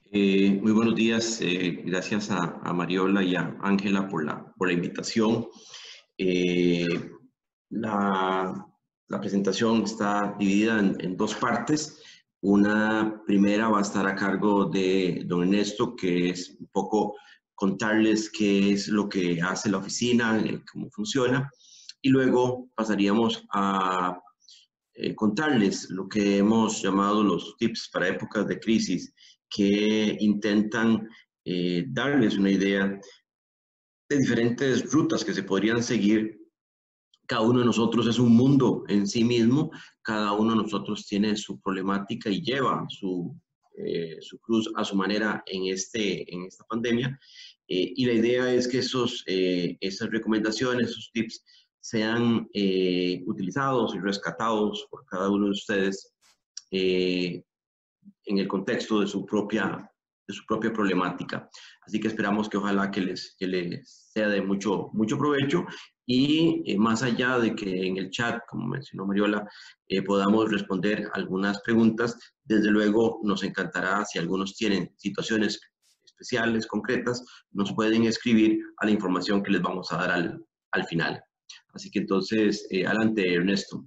Muy buenos días. Gracias a Mariola y a Ángela por la invitación. Eh, la, la presentación está dividida en dos partes. Una primera va a estar a cargo de don Ernesto, que es un poco contarles qué es lo que hace la oficina, cómo funciona. Y luego pasaríamos a contarles lo que hemos llamado los tips para épocas de crisis, que intentan darles una idea de diferentes rutas que se podrían seguir. Cada uno de nosotros es un mundo en sí mismo, cada uno de nosotros tiene su problemática y lleva su cruz a su manera en esta pandemia. Y la idea es que esas recomendaciones, esos tips, sean utilizados y rescatados por cada uno de ustedes eh, en el contexto de su propia problemática. Así que esperamos que ojalá que les sea de mucho provecho y más allá de que en el chat, como mencionó Mariola, podamos responder algunas preguntas, desde luego nos encantará si algunos tienen situaciones especiales, concretas, nos pueden escribir a la información que les vamos a dar al final. Así que entonces, adelante Ernesto.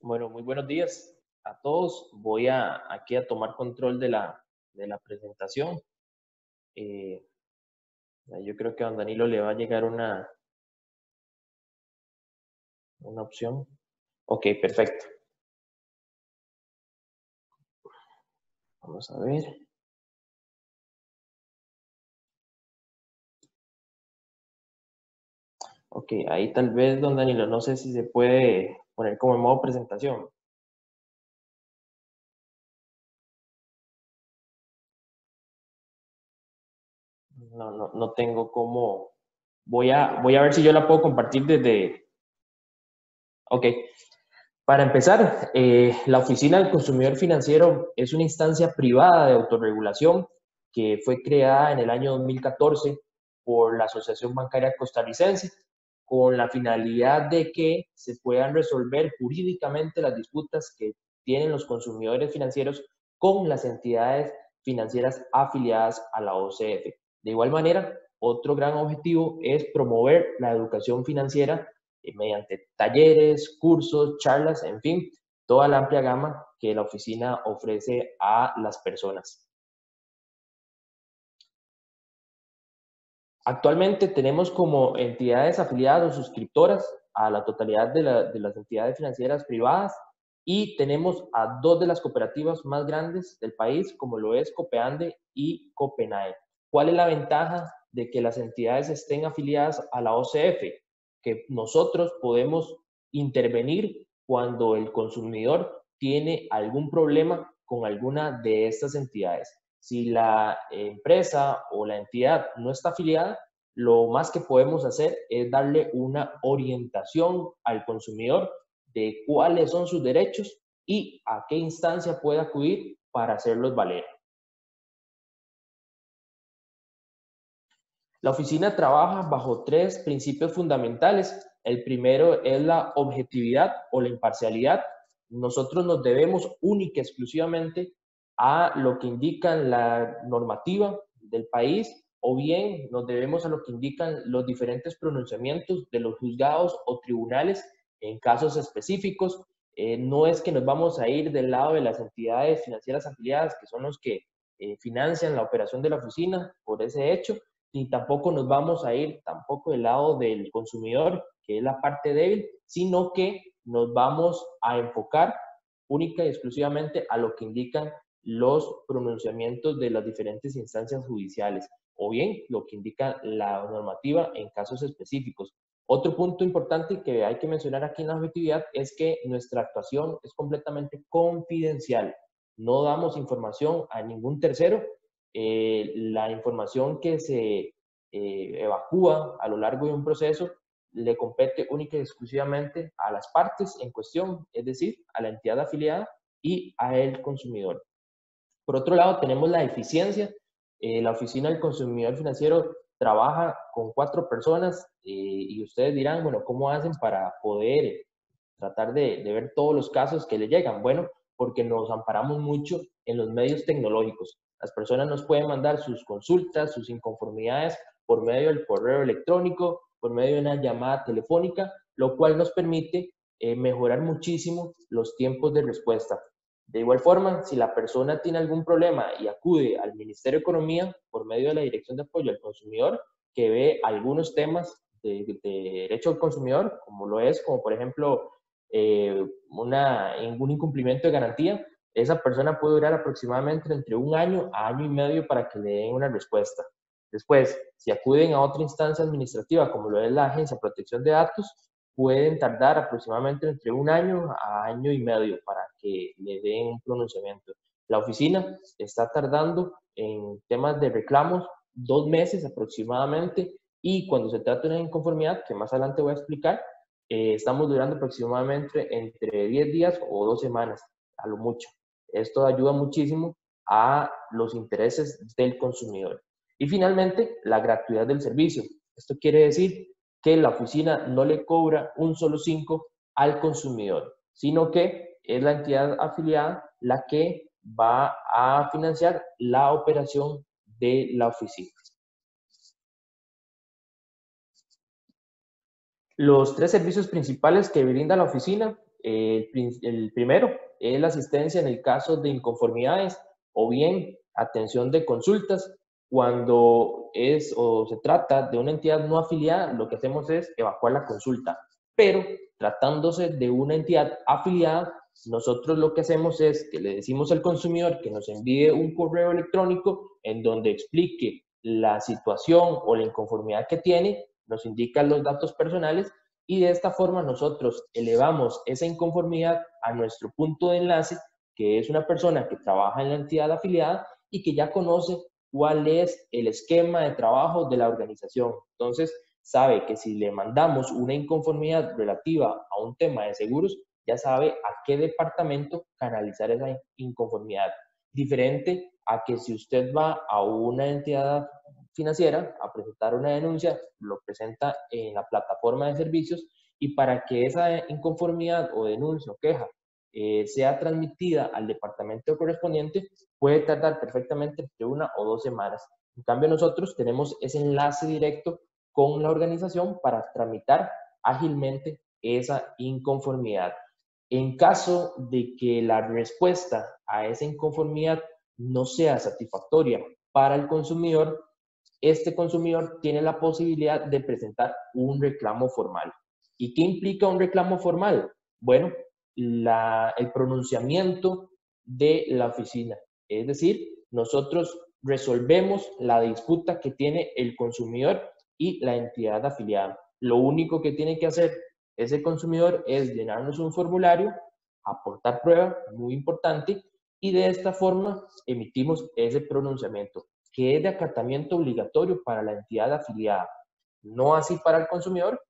Bueno, muy buenos días a todos. Voy aquí a tomar control de la presentación. Yo creo que a don Danilo le va a llegar una opción. Ok, perfecto. Vamos a ver. Ok, ahí tal vez, don Danilo, no sé si se puede poner como en modo presentación. No tengo cómo. Voy a ver si yo la puedo compartir desde. Ok. Para empezar, la Oficina del Consumidor Financiero es una instancia privada de autorregulación que fue creada en el año 2014 por la Asociación Bancaria Costarricense con la finalidad de que se puedan resolver jurídicamente las disputas que tienen los consumidores financieros con las entidades financieras afiliadas a la OCF. De igual manera, otro gran objetivo es promover la educación financiera mediante talleres, cursos, charlas, en fin, toda la amplia gama que la oficina ofrece a las personas. Actualmente tenemos como entidades afiliadas o suscriptoras a la totalidad de las entidades financieras privadas y tenemos a dos de las cooperativas más grandes del país, como lo es Copeande y Copenae. ¿Cuál es la ventaja de que las entidades estén afiliadas a la OCF? Que nosotros podemos intervenir cuando el consumidor tiene algún problema con alguna de estas entidades. Si la empresa o la entidad no está afiliada, lo más que podemos hacer es darle una orientación al consumidor de cuáles son sus derechos y a qué instancia puede acudir para hacerlos valer. La oficina trabaja bajo tres principios fundamentales. El primero es la objetividad o la imparcialidad. Nosotros nos debemos única y exclusivamente a lo que indica la normativa del país o bien nos debemos a lo que indican los diferentes pronunciamientos de los juzgados o tribunales en casos específicos. No es que nos vamos a ir del lado de las entidades financieras afiliadas, que son los que financian la operación de la oficina por ese hecho, ni tampoco nos vamos a ir tampoco del lado del consumidor, que es la parte débil, sino que nos vamos a enfocar única y exclusivamente a lo que indican los pronunciamientos de las diferentes instancias judiciales o bien lo que indica la normativa en casos específicos. Otro punto importante que hay que mencionar aquí en la objetividad es que nuestra actuación es completamente confidencial. No damos información a ningún tercero. La información que se evacúa a lo largo de un proceso le compete única y exclusivamente a las partes en cuestión, es decir, a la entidad afiliada y a el consumidor. Por otro lado, tenemos la eficiencia. La Oficina del Consumidor Financiero trabaja con 4 personas y ustedes dirán, bueno, ¿cómo hacen para poder tratar de ver todos los casos que le llegan? Bueno, porque nos amparamos mucho en los medios tecnológicos. Las personas nos pueden mandar sus consultas, sus inconformidades por medio del correo electrónico, por medio de una llamada telefónica, lo cual nos permite mejorar muchísimo los tiempos de respuesta. De igual forma, si la persona tiene algún problema y acude al Ministerio de Economía por medio de la Dirección de Apoyo al Consumidor, que ve algunos temas de derecho al consumidor, como lo es, como por ejemplo, un incumplimiento de garantía, esa persona puede durar aproximadamente entre 1 año a 1 año y medio para que le den una respuesta. Después, si acuden a otra instancia administrativa, como lo es la Agencia de Protección de Datos, pueden tardar aproximadamente entre 1 año a 1 año y medio para que le den un pronunciamiento. La oficina está tardando en temas de reclamos 2 meses aproximadamente, y cuando se trata de una inconformidad, que más adelante voy a explicar, estamos durando aproximadamente entre 10 días o 2 semanas, a lo mucho. Esto ayuda muchísimo a los intereses del consumidor. Y finalmente, la gratuidad del servicio. Esto quiere decir que la oficina no le cobra un solo 5 al consumidor, sino que es la entidad afiliada la que va a financiar la operación de la oficina. Los 3 servicios principales que brinda la oficina, el primero es la asistencia en el caso de inconformidades o bien atención de consultas. Cuando es o se trata de una entidad no afiliada, lo que hacemos es evacuar la consulta. Pero tratándose de una entidad afiliada, nosotros lo que hacemos es que le decimos al consumidor que nos envíe un correo electrónico en donde explique la situación o la inconformidad que tiene, nos indican los datos personales, y de esta forma nosotros elevamos esa inconformidad a nuestro punto de enlace, que es una persona que trabaja en la entidad afiliada y que ya conoce cuál es el esquema de trabajo de la organización. Entonces, sabe que si le mandamos una inconformidad relativa a un tema de seguros, ya sabe a qué departamento canalizar esa inconformidad. Diferente a que si usted va a una entidad financiera a presentar una denuncia, lo presenta en la plataforma de servicios, y para que esa inconformidad o denuncia o queja sea transmitida al departamento correspondiente, puede tardar perfectamente entre 1 o 2 semanas. En cambio, nosotros tenemos ese enlace directo con la organización para tramitar ágilmente esa inconformidad. En caso de que la respuesta a esa inconformidad no sea satisfactoria para el consumidor, este consumidor tiene la posibilidad de presentar un reclamo formal. ¿Y qué implica un reclamo formal? Bueno, el pronunciamiento de la oficina. Es decir, nosotros resolvemos la disputa que tiene el consumidor y la entidad afiliada. Lo único que tiene que hacer ese consumidor es llenarnos un formulario, aportar prueba, muy importante, y de esta forma emitimos ese pronunciamiento, que es de acatamiento obligatorio para la entidad afiliada, no así para el consumidor,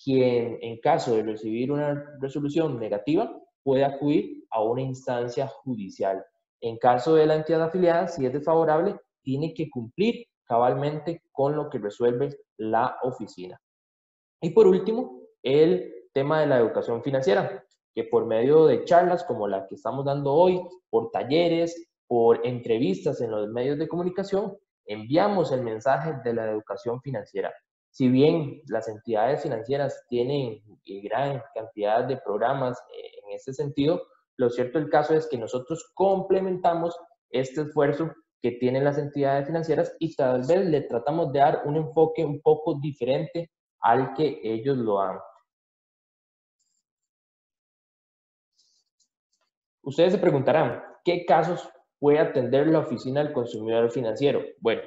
quien en caso de recibir una resolución negativa puede acudir a una instancia judicial. En caso de la entidad afiliada, si es desfavorable, tiene que cumplir cabalmente con lo que resuelve la oficina. Y por último, el tema de la educación financiera, que por medio de charlas como la que estamos dando hoy, por talleres, por entrevistas en los medios de comunicación, enviamos el mensaje de la educación financiera. Si bien las entidades financieras tienen gran cantidad de programas en este sentido, lo cierto del caso es que nosotros complementamos este esfuerzo que tienen las entidades financieras y tal vez le tratamos de dar un enfoque un poco diferente al que ellos lo dan. Ustedes se preguntarán, ¿qué casos puede atender la Oficina del Consumidor Financiero? Bueno,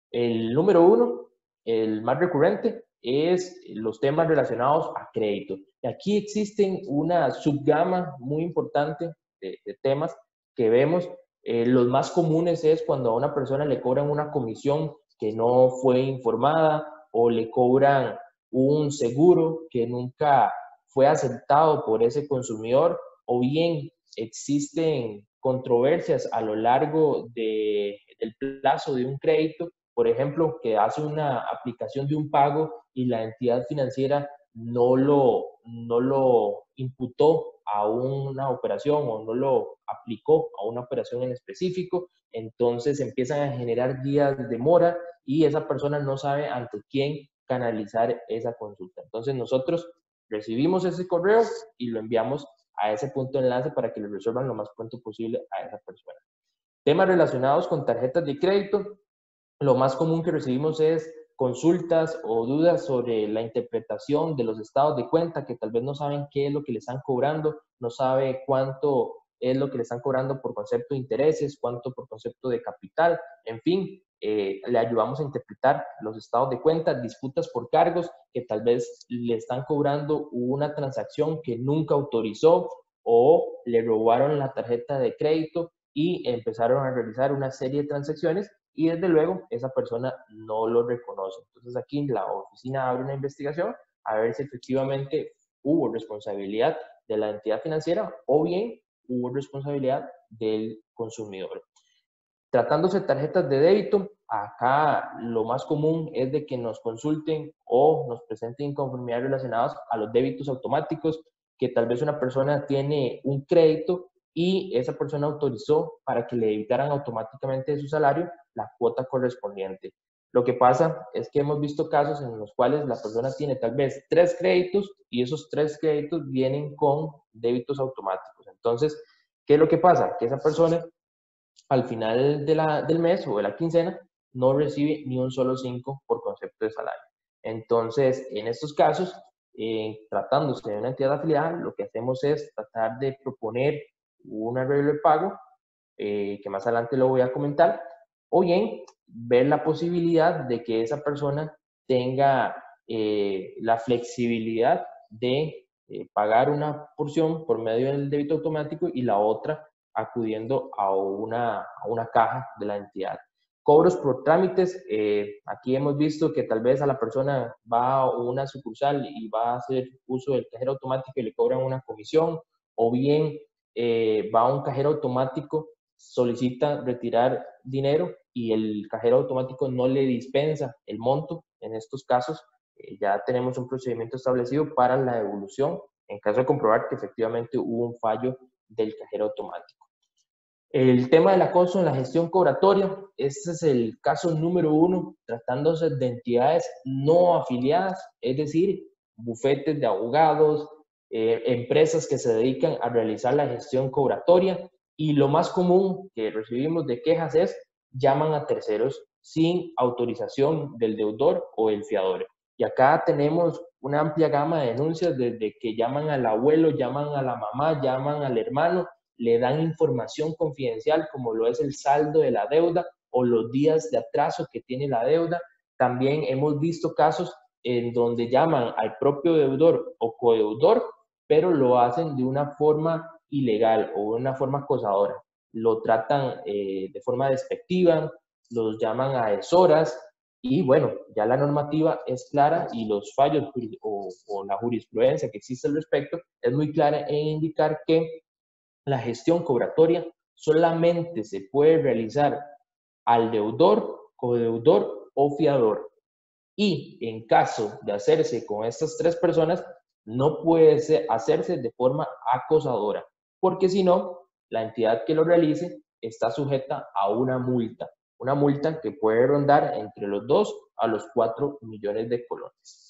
el número 1, el más recurrente, es los temas relacionados a crédito. Y aquí existen una subgama muy importante de temas que vemos. Los más comunes es cuando a una persona le cobran una comisión que no fue informada, o le cobran un seguro que nunca fue aceptado por ese consumidor, o bien existen controversias a lo largo del plazo de un crédito, por ejemplo, que hace una aplicación de un pago y la entidad financiera no lo imputó a una operación o no lo aplicó a una operación en específico, entonces empiezan a generar días de mora y esa persona no sabe ante quién canalizar esa consulta. Entonces nosotros recibimos ese correo y lo enviamos a ese punto de enlace para que le resuelvan lo más pronto posible a esa persona. Temas relacionados con tarjetas de crédito, lo más común que recibimos es consultas o dudas sobre la interpretación de los estados de cuenta, que tal vez no saben qué es lo que le están cobrando, no sabe cuánto es lo que le están cobrando por concepto de intereses, cuánto por concepto de capital, en fin, le ayudamos a interpretar los estados de cuenta, disputas por cargos que tal vez le están cobrando una transacción que nunca autorizó o le robaron la tarjeta de crédito y empezaron a realizar una serie de transacciones y desde luego esa persona no lo reconoce. Entonces aquí la oficina abre una investigación a ver si efectivamente hubo responsabilidad de la entidad financiera o bien hubo responsabilidad del consumidor. Tratándose de tarjetas de débito, acá lo más común es de que nos consulten o nos presenten inconformidades relacionadas a los débitos automáticos, que tal vez una persona tiene un crédito y esa persona autorizó para que le debitaran automáticamente de su salario la cuota correspondiente. Lo que pasa es que hemos visto casos en los cuales la persona tiene tal vez 3 créditos y esos 3 créditos vienen con débitos automáticos. Entonces, ¿qué es lo que pasa? Que esa persona al final del mes o de la quincena no recibe ni un solo 5 por concepto de salario. Entonces, en estos casos, tratándose de una entidad afiliada, lo que hacemos es tratar de proponer un arreglo de pago, que más adelante lo voy a comentar, o bien ver la posibilidad de que esa persona tenga la flexibilidad de pagar una porción por medio del débito automático y la otra acudiendo a una caja de la entidad. Cobros por trámites, aquí hemos visto que tal vez a la persona va a una sucursal y va a hacer uso del cajero automático y le cobran una comisión, o bien va a un cajero automático, solicita retirar dinero y el cajero automático no le dispensa el monto. En estos casos ya tenemos un procedimiento establecido para la devolución en caso de comprobar que efectivamente hubo un fallo del cajero automático. El tema del acoso en la gestión cobratoria, este es el caso número 1, tratándose de entidades no afiliadas, es decir, bufetes de abogados, empresas que se dedican a realizar la gestión cobratoria, y lo más común que recibimos de quejas es llaman a terceros sin autorización del deudor o el fiador. Y acá tenemos una amplia gama de denuncias, desde que llaman al abuelo, llaman a la mamá, llaman al hermano, le dan información confidencial como lo es el saldo de la deuda o los días de atraso que tiene la deuda. También hemos visto casos en donde llaman al propio deudor o codeudor, pero lo hacen de una forma ilegal o de una forma acosadora. Lo tratan de forma despectiva, los llaman a deshoras y bueno, ya la normativa es clara y los fallos o la jurisprudencia que existe al respecto es muy clara en indicar que la gestión cobratoria solamente se puede realizar al deudor, codeudor o fiador. Y en caso de hacerse con estas 3 personas, no puede hacerse de forma acosadora, porque si no, la entidad que lo realice está sujeta a una multa que puede rondar entre los 2 a los 4 millones de colones.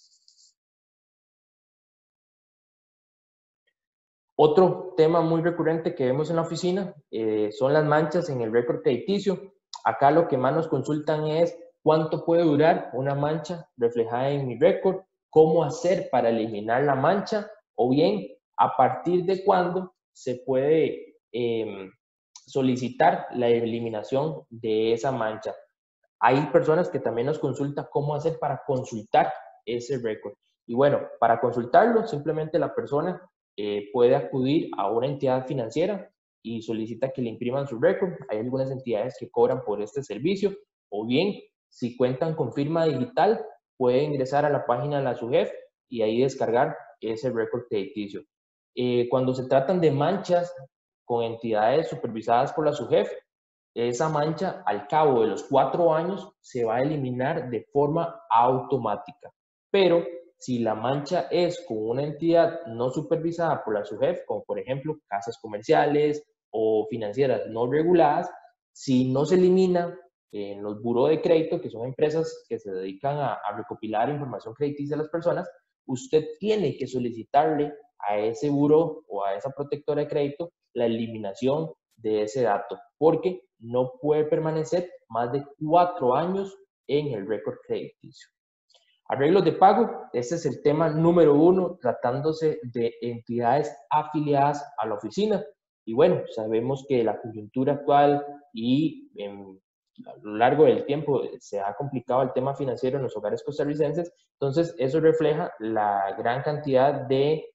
Otro tema muy recurrente que vemos en la oficina son las manchas en el récord crediticio. Acá lo que más nos consultan es cuánto puede durar una mancha reflejada en mi récord, cómo hacer para eliminar la mancha, o bien a partir de cuándo se puede solicitar la eliminación de esa mancha. Hay personas que también nos consultan cómo hacer para consultar ese récord. Y bueno, para consultarlo, simplemente la persona puede acudir a una entidad financiera y solicita que le impriman su récord. Hay algunas entidades que cobran por este servicio, o bien, si cuentan con firma digital, puede ingresar a la página de la SUGEF y ahí descargar ese récord crediticio. Cuando se tratan de manchas con entidades supervisadas por la SUGEF, esa mancha al cabo de los 4 años se va a eliminar de forma automática. Pero si la mancha es con una entidad no supervisada por la SUGEF, como por ejemplo casas comerciales o financieras no reguladas, si no se elimina en los buros de crédito, que son empresas que se dedican a recopilar información crediticia de las personas, usted tiene que solicitarle a ese buro o a esa protectora de crédito la eliminación de ese dato, porque no puede permanecer más de 4 años en el récord crediticio. Arreglos de pago, este es el tema número 1, tratándose de entidades afiliadas a la oficina. Y bueno, sabemos que la coyuntura actual y a lo largo del tiempo se ha complicado el tema financiero en los hogares costarricenses, entonces eso refleja la gran cantidad de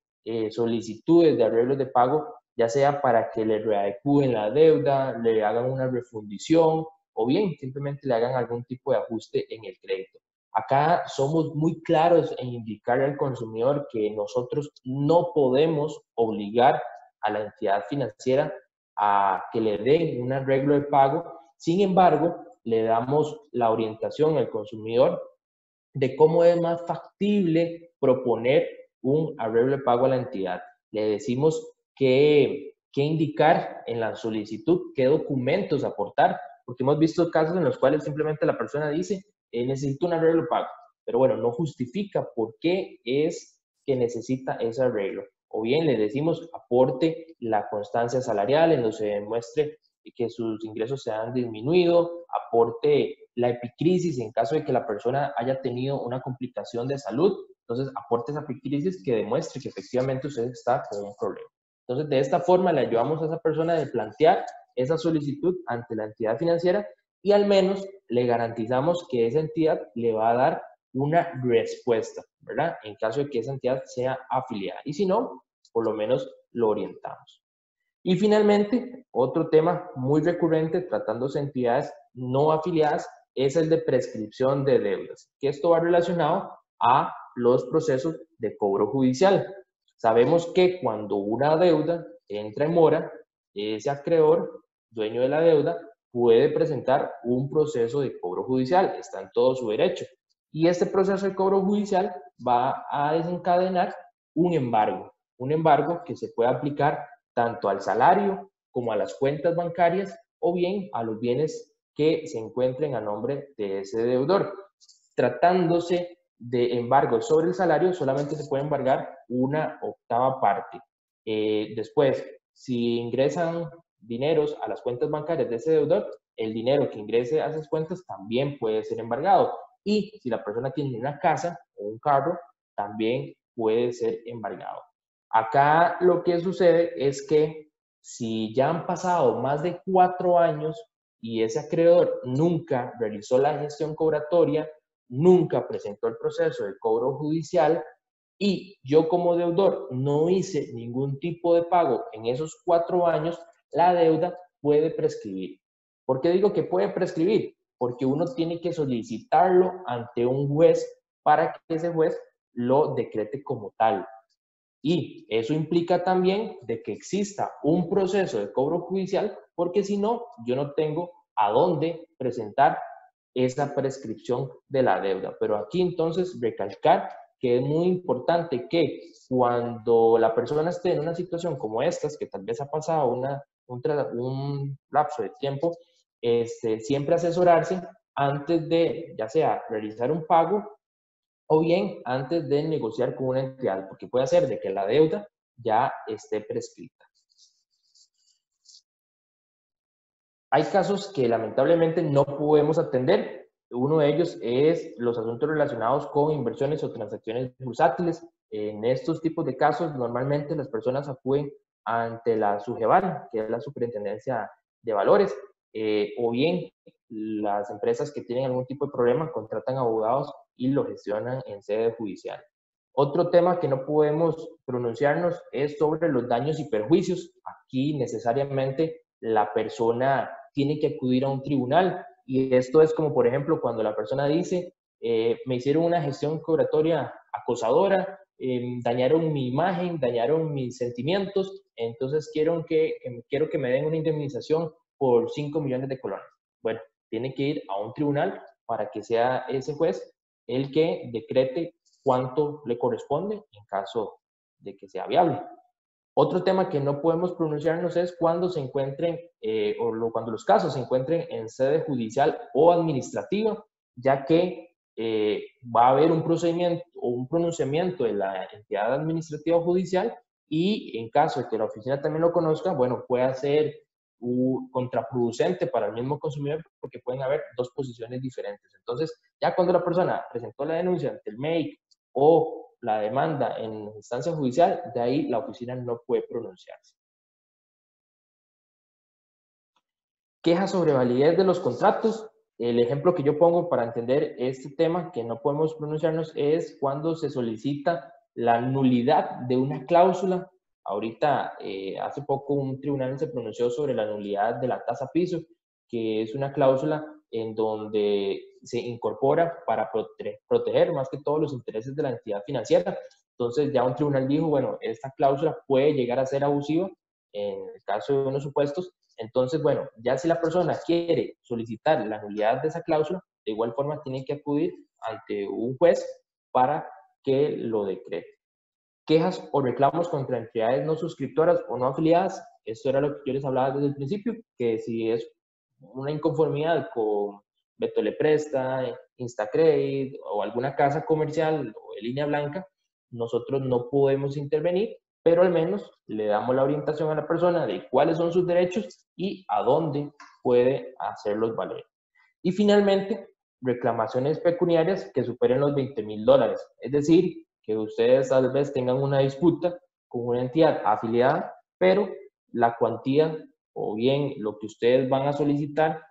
solicitudes de arreglos de pago, ya sea para que le readecúen la deuda, le hagan una refundición o bien simplemente le hagan algún tipo de ajuste en el crédito. Acá somos muy claros en indicar al consumidor que nosotros no podemos obligar a la entidad financiera a que le den un arreglo de pago. Sin embargo, le damos la orientación al consumidor de cómo es más factible proponer un arreglo de pago a la entidad. Le decimos qué indicar en la solicitud, qué documentos aportar, porque hemos visto casos en los cuales simplemente la persona dice, necesito un arreglo de pago, pero bueno, no justifica por qué es que necesita ese arreglo. O bien le decimos, aporte la constancia salarial en donde se demuestre que sus ingresos se han disminuido, aporte la epicrisis en caso de que la persona haya tenido una complicación de salud, entonces aporte esa epicrisis que demuestre que efectivamente usted está con un problema. Entonces, de esta forma le ayudamos a esa persona de plantear esa solicitud ante la entidad financiera y al menos le garantizamos que esa entidad le va a dar una respuesta, ¿verdad? En caso de que esa entidad sea afiliada. Y si no, por lo menos lo orientamos. Y finalmente, otro tema muy recurrente tratándose de entidades no afiliadas es el de prescripción de deudas, que esto va relacionado a los procesos de cobro judicial. Sabemos que cuando una deuda entra en mora, ese acreedor, dueño de la deuda, puede presentar un proceso de cobro judicial, está en todo su derecho. Y este proceso de cobro judicial va a desencadenar un embargo que se puede aplicar tanto al salario como a las cuentas bancarias o bien a los bienes que se encuentren a nombre de ese deudor. Tratándose de embargo sobre el salario, solamente se puede embargar una octava parte. Después, si ingresan dineros a las cuentas bancarias de ese deudor, el dinero que ingrese a esas cuentas también puede ser embargado. Y si la persona tiene una casa o un carro, también puede ser embargado. Acá lo que sucede es que si ya han pasado más de 4 años y ese acreedor nunca realizó la gestión cobratoria, nunca presentó el proceso de cobro judicial y yo como deudor no hice ningún tipo de pago en esos 4 años, la deuda puede prescribir. ¿Por qué digo que puede prescribir? Porque uno tiene que solicitarlo ante un juez para que ese juez lo decrete como tal. Y eso implica también de que exista un proceso de cobro judicial, porque si no, yo no tengo a dónde presentar esa prescripción de la deuda. Pero aquí entonces recalcar que es muy importante que cuando la persona esté en una situación como estas, que tal vez ha pasado un lapso de tiempo, siempre asesorarse antes de, ya sea realizar un pago o bien antes de negociar con una entidad, porque puede ser de que la deuda ya esté prescrita. Hay casos que lamentablemente no podemos atender. Uno de ellos es los asuntos relacionados con inversiones o transacciones bursátiles. En estos tipos de casos, normalmente las personas acuden ante la SUGEVAL, que es la Superintendencia de Valores, o bien las empresas que tienen algún tipo de problema contratan abogados y lo gestionan en sede judicial. Otro tema que no podemos pronunciarnos es sobre los daños y perjuicios. Aquí necesariamente la persona tiene que acudir a un tribunal y esto es como, por ejemplo, cuando la persona dice, me hicieron una gestión cobratoria acosadora, dañaron mi imagen, dañaron mis sentimientos, entonces quiero que me den una indemnización por 5 millones de colones. Bueno, tiene que ir a un tribunal para que sea ese juez el que decrete cuánto le corresponde en caso de que sea viable. Otro tema que no podemos pronunciarnos es cuando se encuentren, cuando los casos se encuentren en sede judicial o administrativa, ya que va a haber un procedimiento o un pronunciamiento de la entidad administrativa o judicial, y en caso de que la oficina también lo conozca, bueno, puede ser contraproducente para el mismo consumidor, porque pueden haber dos posiciones diferentes. Entonces, ya cuando la persona presentó la denuncia ante el MEIC o la demanda en instancia judicial, de ahí la oficina no puede pronunciarse. Quejas sobre validez de los contratos. El ejemplo que yo pongo para entender este tema que no podemos pronunciarnos es cuando se solicita la nulidad de una cláusula. Ahorita, hace poco un tribunal se pronunció sobre la nulidad de la tasa piso, que es una cláusula en donde se incorpora para proteger más que todos los intereses de la entidad financiera. Entonces ya un tribunal dijo, bueno, esta cláusula puede llegar a ser abusiva en el caso de unos supuestos. Entonces, bueno, ya si la persona quiere solicitar la nulidad de esa cláusula, de igual forma tiene que acudir ante un juez para que lo decrete. Quejas o reclamos contra entidades no suscriptoras o no afiliadas. Esto era lo que yo les hablaba desde el principio, que si es una inconformidad con Beto Le Presta, Instacredit o alguna casa comercial o de línea blanca, nosotros no podemos intervenir, pero al menos le damos la orientación a la persona de cuáles son sus derechos y a dónde puede hacerlos valer. Y finalmente, reclamaciones pecuniarias que superen los $20,000. Es decir, que ustedes tal vez tengan una disputa con una entidad afiliada, pero la cuantía o bien lo que ustedes van a solicitar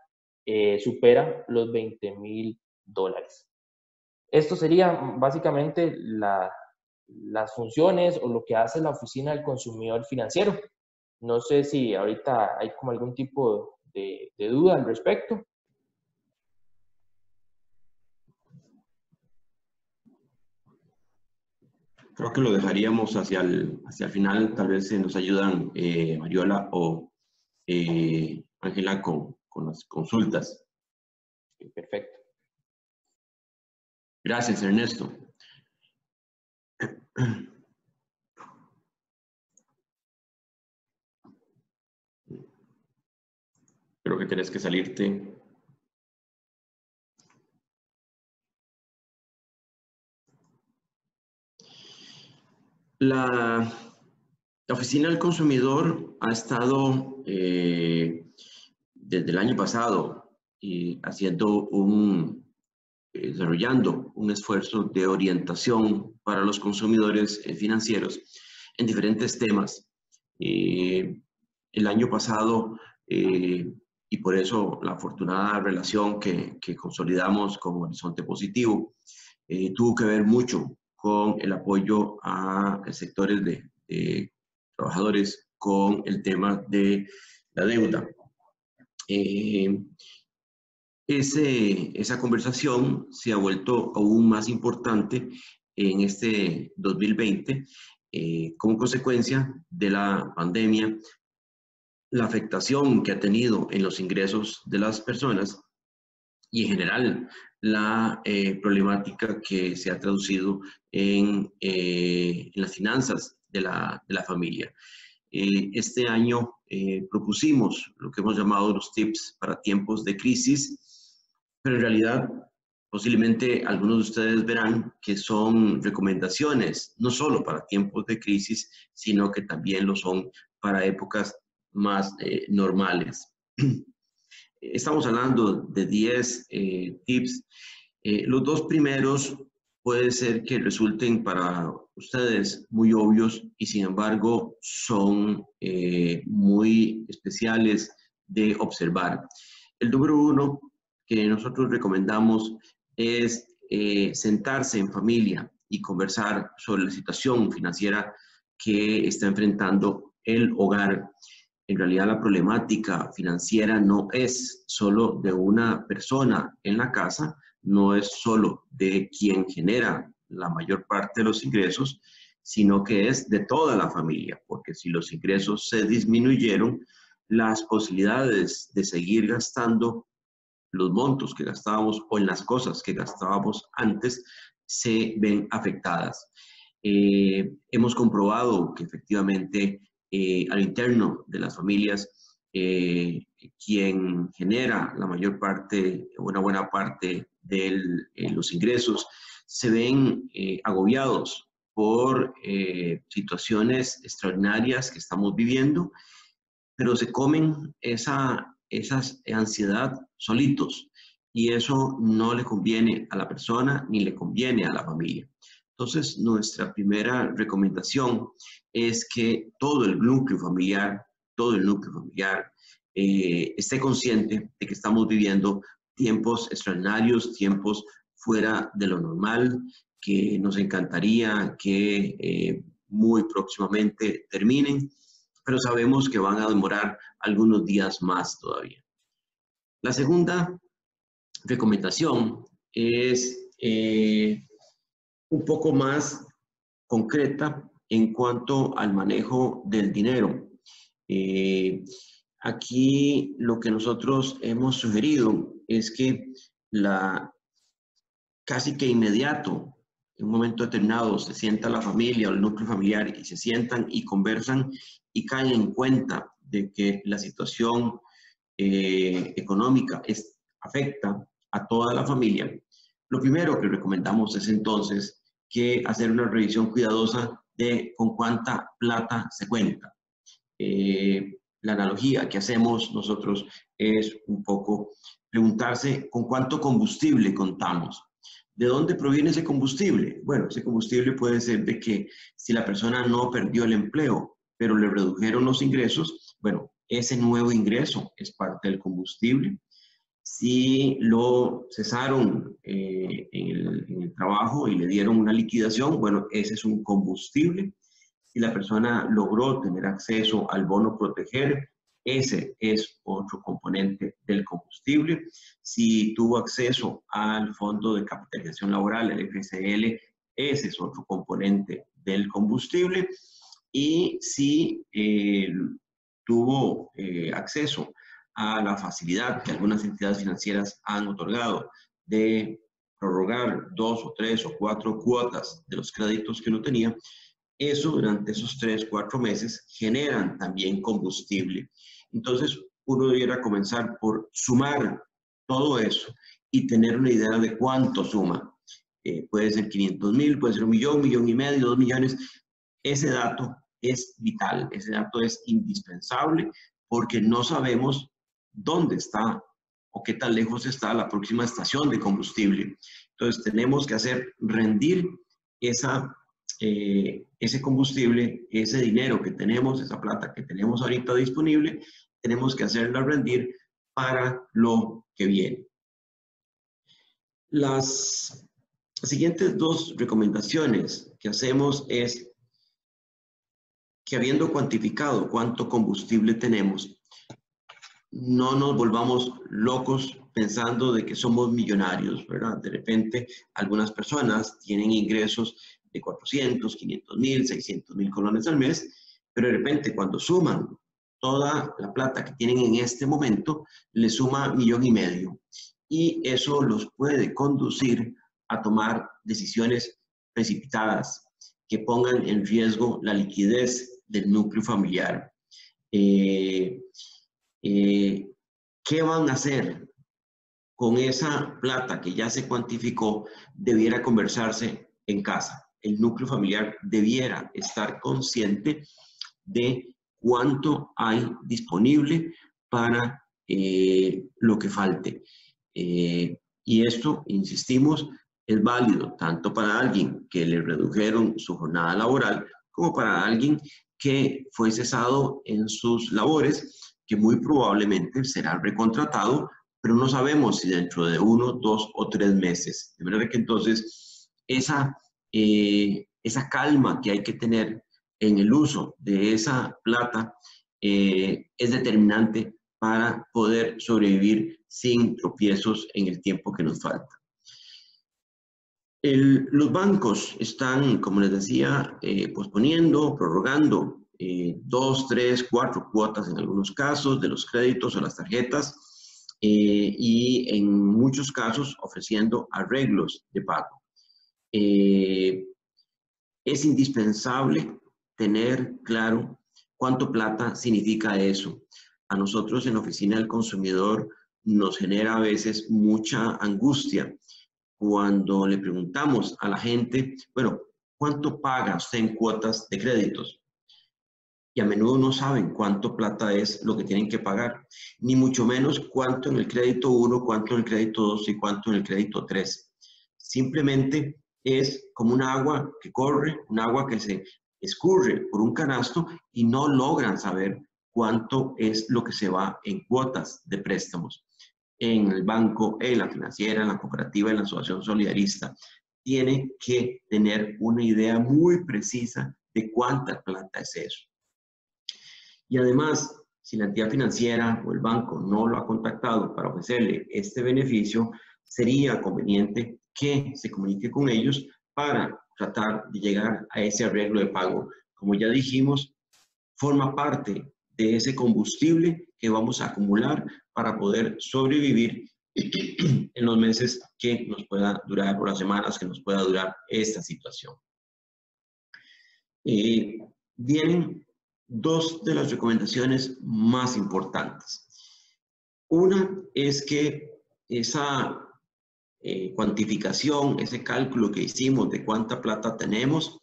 supera los $20,000. Esto sería básicamente las funciones o lo que hace la Oficina del Consumidor Financiero. No sé si ahorita hay como algún tipo de duda al respecto. Creo que lo dejaríamos hacia el final. Tal vez nos ayudan Mariola o Ángela con las consultas. Perfecto. Gracias, Ernesto. Creo que tienes que salirte. La Oficina del Consumidor ha estado desde el año pasado desarrollando un esfuerzo de orientación para los consumidores financieros en diferentes temas. El año pasado, y por eso la afortunada relación que consolidamos con Horizonte Positivo, tuvo que ver mucho con el apoyo a sectores de trabajadores con el tema de la deuda. Esa conversación se ha vuelto aún más importante en este 2020 como consecuencia de la pandemia, la afectación que ha tenido en los ingresos de las personas y en general la problemática que se ha traducido en las finanzas de la familia. Este año propusimos lo que hemos llamado los tips para tiempos de crisis, pero en realidad posiblemente algunos de ustedes verán que son recomendaciones no solo para tiempos de crisis, sino que también lo son para épocas más normales. Estamos hablando de 10 tips. Los dos primeros puede ser que resulten para ustedes muy obvios y sin embargo son muy especiales de observar. El número uno que nosotros recomendamos es sentarse en familia y conversar sobre la situación financiera que está enfrentando el hogar. En realidad la problemática financiera no es solo de una persona en la casa, no es solo de quien genera la mayor parte de los ingresos, sino que es de toda la familia, porque si los ingresos se disminuyeron, las posibilidades de seguir gastando los montos que gastábamos o en las cosas que gastábamos antes se ven afectadas. Hemos comprobado que efectivamente al interno de las familias, quien genera la mayor parte, una buena parte de los ingresos, se ven agobiados por situaciones extraordinarias que estamos viviendo, pero se comen esa ansiedad solitos, y eso no le conviene a la persona ni le conviene a la familia. Entonces, nuestra primera recomendación es que todo el núcleo familiar esté consciente de que estamos viviendo tiempos extraordinarios, tiempos fuera de lo normal, que nos encantaría que muy próximamente terminen, pero sabemos que van a demorar algunos días más todavía. La segunda recomendación es un poco más concreta en cuanto al manejo del dinero. Aquí lo que nosotros hemos sugerido es que casi que inmediato, en un momento determinado, se sienta la familia o el núcleo familiar y se sientan y conversan y caen en cuenta de que la situación económica afecta a toda la familia. Lo primero que recomendamos es entonces que hacer una revisión cuidadosa de con cuánta plata se cuenta. La analogía que hacemos nosotros es un poco preguntarse con cuánto combustible contamos. ¿De dónde proviene ese combustible? Bueno, ese combustible puede ser de que si la persona no perdió el empleo, pero le redujeron los ingresos, bueno, ese nuevo ingreso es parte del combustible. Si lo cesaron en el trabajo y le dieron una liquidación, bueno, ese es un combustible. Si la persona logró tener acceso al bono proteger, ese es otro componente del combustible. Si tuvo acceso al fondo de capitalización laboral, el FCL, ese es otro componente del combustible. Y si tuvo acceso a la facilidad que algunas entidades financieras han otorgado de prorrogar 2 o 3 o 4 cuotas de los créditos que uno tenía, eso durante esos 3, 4 meses generan también combustible. Entonces, uno debiera comenzar por sumar todo eso y tener una idea de cuánto suma. Puede ser 500,000, puede ser 1,000,000, 1,500,000, 2 millones. Ese dato es vital, ese dato es indispensable porque no sabemos dónde está o qué tan lejos está la próxima estación de combustible. Entonces, tenemos que hacer rendir ese combustible, ese dinero que tenemos, esa plata que tenemos ahorita disponible, tenemos que hacerla rendir para lo que viene. Las siguientes dos recomendaciones que hacemos es que habiendo cuantificado cuánto combustible tenemos, no nos volvamos locos pensando de que somos millonarios, ¿verdad? De repente, algunas personas tienen ingresos de 400, 500,000, 600,000 colones al mes, pero de repente cuando suman toda la plata que tienen en este momento, les suma 1,500,000. Y eso los puede conducir a tomar decisiones precipitadas que pongan en riesgo la liquidez del núcleo familiar. ¿Qué van a hacer con esa plata que ya se cuantificó? Debiera conversarse en casa. El núcleo familiar debiera estar consciente de cuánto hay disponible para lo que falte. Y esto, insistimos, es válido tanto para alguien que le redujeron su jornada laboral como para alguien que fue cesado en sus labores, que muy probablemente será recontratado, pero no sabemos si dentro de 1, 2 o 3 meses. De manera que entonces esa calma que hay que tener en el uso de esa plata es determinante para poder sobrevivir sin tropiezos en el tiempo que nos falta. Los bancos están, como les decía, posponiendo, prorrogando 2, 3, 4 cuotas en algunos casos de los créditos o las tarjetas y en muchos casos ofreciendo arreglos de pago. es indispensable tener claro cuánto plata significa eso. A nosotros en la Oficina del Consumidor nos genera a veces mucha angustia cuando le preguntamos a la gente, bueno, ¿cuánto paga usted en cuotas de créditos? Y a menudo no saben cuánto plata es lo que tienen que pagar, ni mucho menos cuánto en el crédito 1, cuánto en el crédito 2 y cuánto en el crédito 3. Simplemente es como un agua que corre, un agua que se escurre por un canasto y no logran saber cuánto es lo que se va en cuotas de préstamos. En el banco, en la financiera, en la cooperativa, en la asociación solidarista, tiene que tener una idea muy precisa de cuánta plata es eso. Y además, si la entidad financiera o el banco no lo ha contactado para ofrecerle este beneficio, sería conveniente que se comunique con ellos para tratar de llegar a ese arreglo de pago. Como ya dijimos, forma parte de ese combustible que vamos a acumular para poder sobrevivir en los meses que nos pueda durar, o las semanas que nos pueda durar esta situación. Vienen dos de las recomendaciones más importantes. Una es que esa cuantificación, ese cálculo que hicimos de cuánta plata tenemos,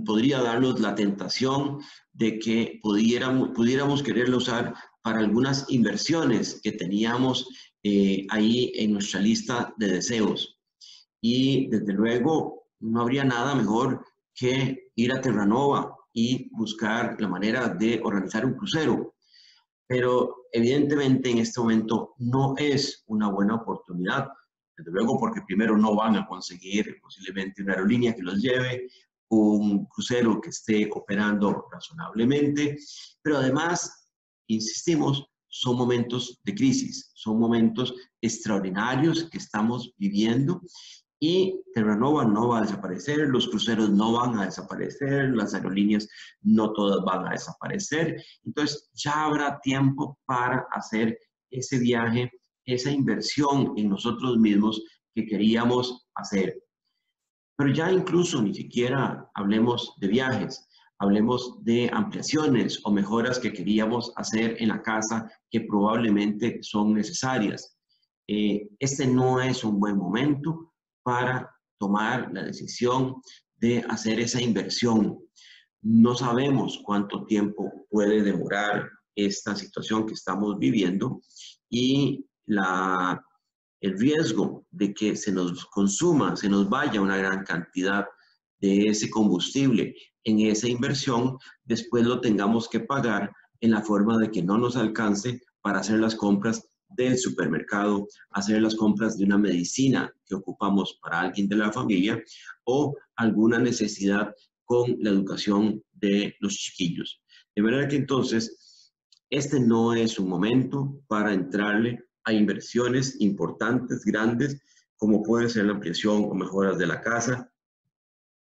podría darnos la tentación de que pudiéramos quererlo usar para algunas inversiones que teníamos ahí en nuestra lista de deseos. Y desde luego no habría nada mejor que ir a Terranova y buscar la manera de organizar un crucero. Pero evidentemente en este momento no es una buena oportunidad. Desde luego porque primero no van a conseguir posiblemente una aerolínea que los lleve, un crucero que esté operando razonablemente, pero además, insistimos, son momentos de crisis, son momentos extraordinarios que estamos viviendo y Terranova no va a desaparecer, los cruceros no van a desaparecer, las aerolíneas no todas van a desaparecer. Entonces ya habrá tiempo para hacer ese viaje, esa inversión en nosotros mismos que queríamos hacer. Pero ya incluso ni siquiera hablemos de viajes, hablemos de ampliaciones o mejoras que queríamos hacer en la casa que probablemente son necesarias. Este no es un buen momento para tomar la decisión de hacer esa inversión. No sabemos cuánto tiempo puede demorar esta situación que estamos viviendo y el riesgo de que se nos consuma, se nos vaya una gran cantidad de ese combustible en esa inversión, después lo tengamos que pagar en la forma de que no nos alcance para hacer las compras del supermercado, hacer las compras de una medicina que ocupamos para alguien de la familia o alguna necesidad con la educación de los chiquillos. De manera que entonces, este no es un momento para entrarle a inversiones importantes, grandes, como puede ser la ampliación o mejoras de la casa.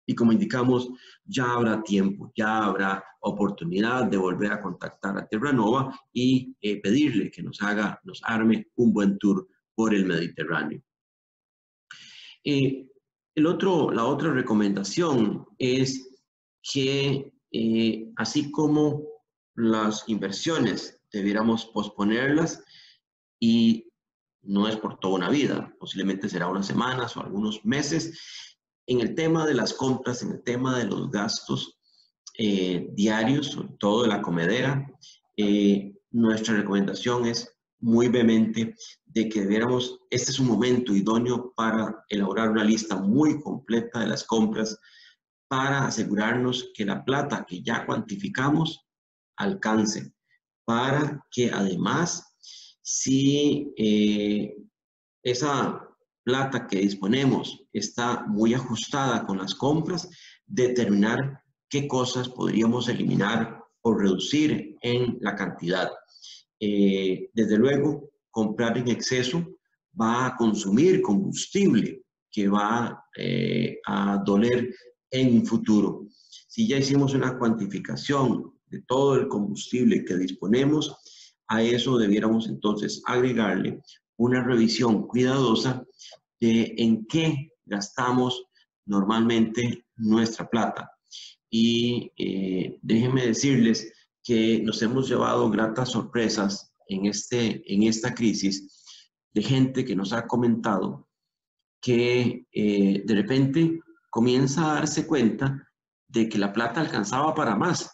Y como indicamos, ya habrá tiempo, ya habrá oportunidad de volver a contactar a Terranova y pedirle que nos arme un buen tour por el Mediterráneo. La otra recomendación es que así como las inversiones debiéramos posponerlas y no es por toda una vida, posiblemente será unas semanas o algunos meses. En el tema de las compras, en el tema de los gastos diarios, sobre todo de la comedera, nuestra recomendación es muy vehemente de que este es un momento idóneo para elaborar una lista muy completa de las compras para asegurarnos que la plata que ya cuantificamos alcance, para que además, si esa plata que disponemos está muy ajustada con las compras, determinar qué cosas podríamos eliminar o reducir en la cantidad. Desde luego, comprar en exceso va a consumir combustible que va a doler en un futuro. Si ya hicimos una cuantificación de todo el combustible que disponemos, a eso debiéramos entonces agregarle una revisión cuidadosa de en qué gastamos normalmente nuestra plata. Y déjenme decirles que nos hemos llevado gratas sorpresas en esta crisis de gente que nos ha comentado que de repente comienza a darse cuenta de que la plata alcanzaba para más.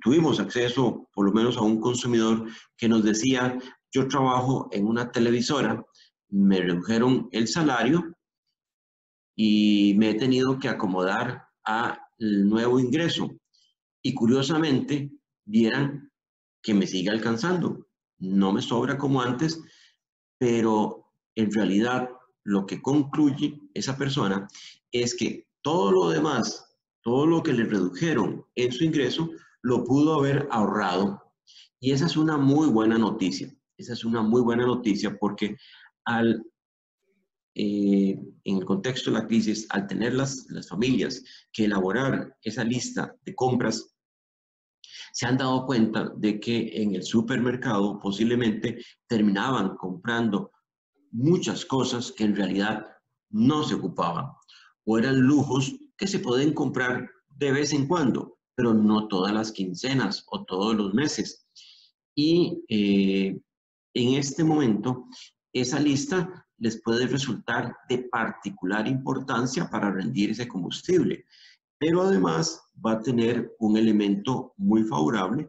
Tuvimos acceso, por lo menos, a un consumidor que nos decía: yo trabajo en una televisora, me redujeron el salario y me he tenido que acomodar al nuevo ingreso. Y curiosamente, vieran que me sigue alcanzando. No me sobra como antes, pero en realidad lo que concluye esa persona es que todo lo demás, todo lo que le redujeron en su ingreso, lo pudo haber ahorrado. Y esa es una muy buena noticia. Esa es una muy buena noticia porque al en el contexto de la crisis, al tener las familias que elaborar esa lista de compras, se han dado cuenta de que en el supermercado posiblemente terminaban comprando muchas cosas que en realidad no se ocupaban, o eran lujos que se pueden comprar de vez en cuando, pero no todas las quincenas o todos los meses. Y en este momento, esa lista les puede resultar de particular importancia para rendir ese combustible, pero además va a tener un elemento muy favorable,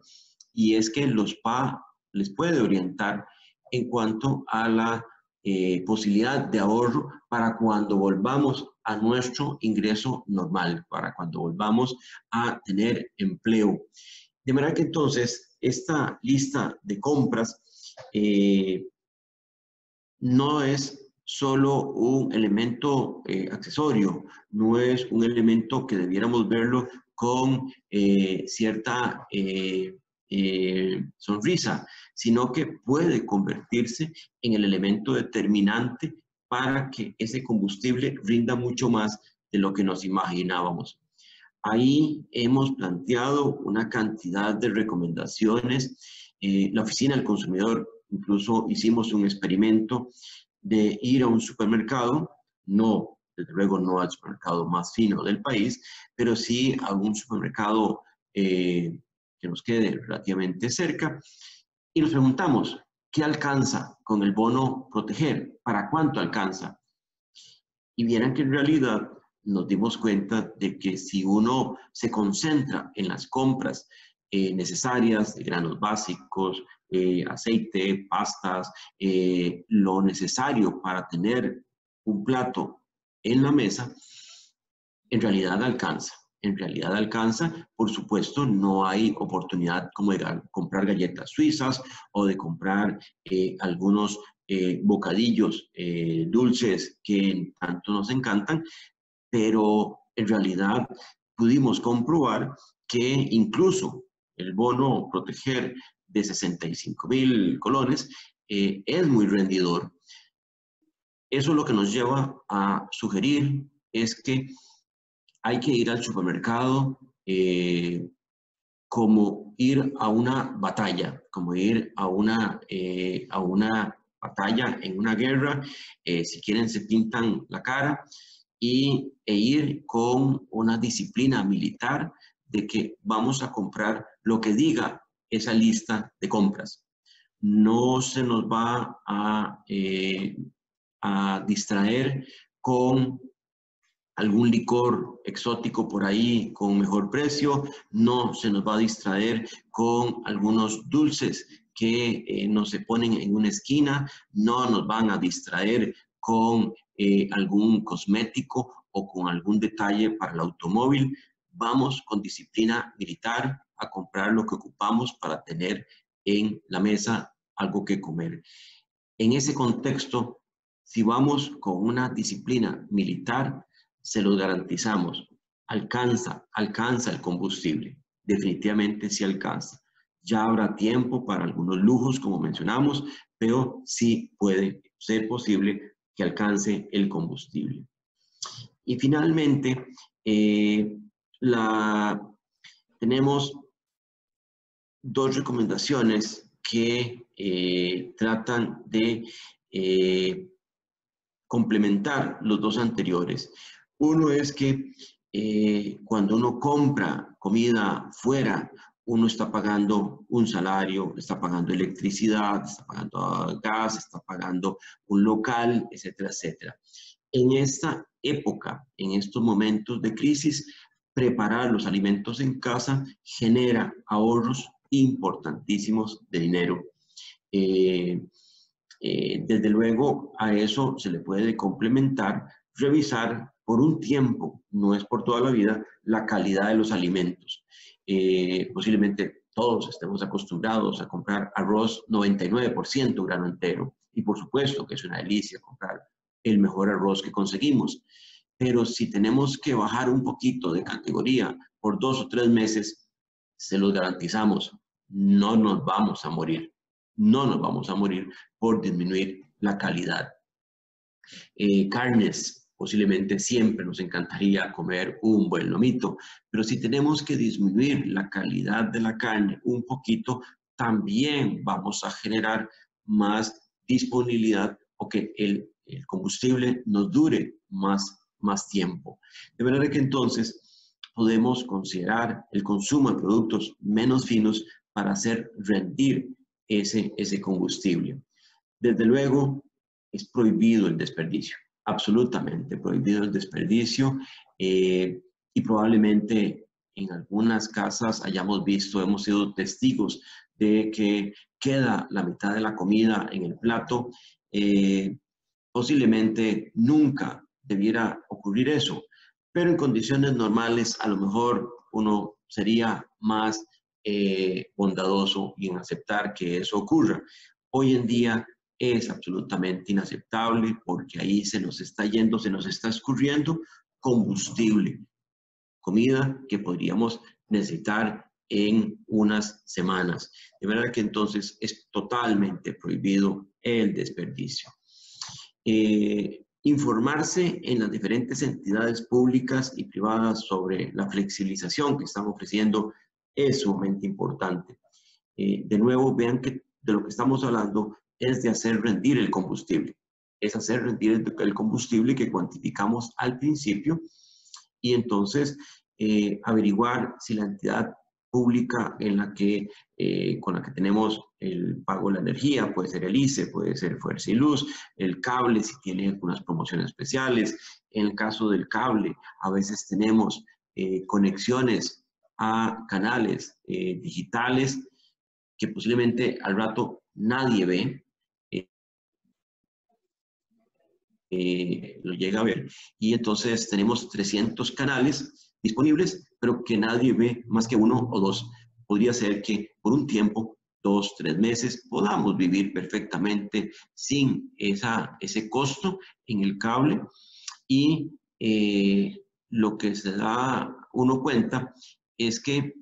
y es que los PA les puede orientar en cuanto a la posibilidad de ahorro para cuando volvamos a nuestro ingreso normal, para cuando volvamos a tener empleo. De manera que entonces esta lista de compras no es solo un elemento accesorio, no es un elemento que debiéramos verlo con cierta sonrisa, sino que puede convertirse en el elemento determinante para que ese combustible rinda mucho más de lo que nos imaginábamos. Ahí hemos planteado una cantidad de recomendaciones. La Oficina del Consumidor incluso hicimos un experimento de ir a un supermercado, no, desde luego no al supermercado más fino del país, pero sí a un supermercado que nos quede relativamente cerca, y nos preguntamos: ¿qué alcanza con el bono Proteger? ¿Para cuánto alcanza? Y vieran que en realidad nos dimos cuenta de que si uno se concentra en las compras necesarias de granos básicos, aceite, pastas, lo necesario para tener un plato en la mesa, en realidad alcanza. En realidad alcanza. Por supuesto, no hay oportunidad como de comprar galletas suizas o de comprar algunos bocadillos dulces que tanto nos encantan, pero en realidad pudimos comprobar que incluso el bono Proteger de 65.000 colones es muy rendidor. Eso lo que nos lleva a sugerir es que hay que ir al supermercado como ir a una batalla, como ir a una batalla en una guerra. Si quieren, se pintan la cara e ir con una disciplina militar de que vamos a comprar lo que diga esa lista de compras. No se nos va a distraer con algún licor exótico por ahí con mejor precio, no se nos va a distraer con algunos dulces que no se ponen en una esquina, no nos van a distraer con algún cosmético o con algún detalle para el automóvil. Vamos con disciplina militar a comprar lo que ocupamos para tener en la mesa algo que comer. En ese contexto, si vamos con una disciplina militar, se lo garantizamos, alcanza el combustible, definitivamente sí alcanza. Ya habrá tiempo para algunos lujos, como mencionamos, pero sí puede ser posible que alcance el combustible. Y finalmente, tenemos dos recomendaciones que tratan de complementar los dos anteriores. Uno es que cuando uno compra comida fuera, uno está pagando un salario, está pagando electricidad, está pagando gas, está pagando un local, etcétera, etcétera. En esta época, en estos momentos de crisis, preparar los alimentos en casa genera ahorros importantísimos de dinero. Desde luego, a eso se le puede complementar, revisar por un tiempo, no es por toda la vida, la calidad de los alimentos. Posiblemente todos estemos acostumbrados a comprar arroz 99% grano entero, y por supuesto que es una delicia comprar el mejor arroz que conseguimos. Pero si tenemos que bajar un poquito de categoría por 2 o 3 meses, se los garantizamos, no nos vamos a morir. No nos vamos a morir por disminuir la calidad. Carnes, posiblemente siempre nos encantaría comer un buen lomito, pero si tenemos que disminuir la calidad de la carne un poquito, también vamos a generar más disponibilidad o que el combustible nos dure más tiempo. De manera que entonces podemos considerar el consumo de productos menos finos para hacer rendir ese combustible. Desde luego, es prohibido el desperdicio, absolutamente prohibido el desperdicio, y probablemente en algunas casas hayamos visto, hemos sido testigos de que queda la mitad de la comida en el plato. Posiblemente nunca debiera ocurrir eso, pero en condiciones normales a lo mejor uno sería más bondadoso en aceptar que eso ocurra. Hoy en día es absolutamente inaceptable porque ahí se nos está yendo, se nos está escurriendo combustible, comida que podríamos necesitar en unas semanas. De manera que entonces es totalmente prohibido el desperdicio. Informarse en las diferentes entidades públicas y privadas sobre la flexibilización que están ofreciendo es sumamente importante. De nuevo, vean que de lo que estamos hablando es de hacer rendir el combustible. Es hacer rendir el combustible que cuantificamos al principio y entonces averiguar si la entidad pública en la que, con la que tenemos el pago de la energía, puede ser el ICE, puede ser Fuerza y Luz, el cable, si tiene algunas promociones especiales. En el caso del cable, a veces tenemos conexiones a canales digitales que posiblemente al rato nadie ve, lo llega a ver, y entonces tenemos 300 canales disponibles, pero que nadie ve más que uno o dos. Podría ser que por un tiempo, 2, 3 meses, podamos vivir perfectamente sin ese costo en el cable, y lo que se da uno cuenta es que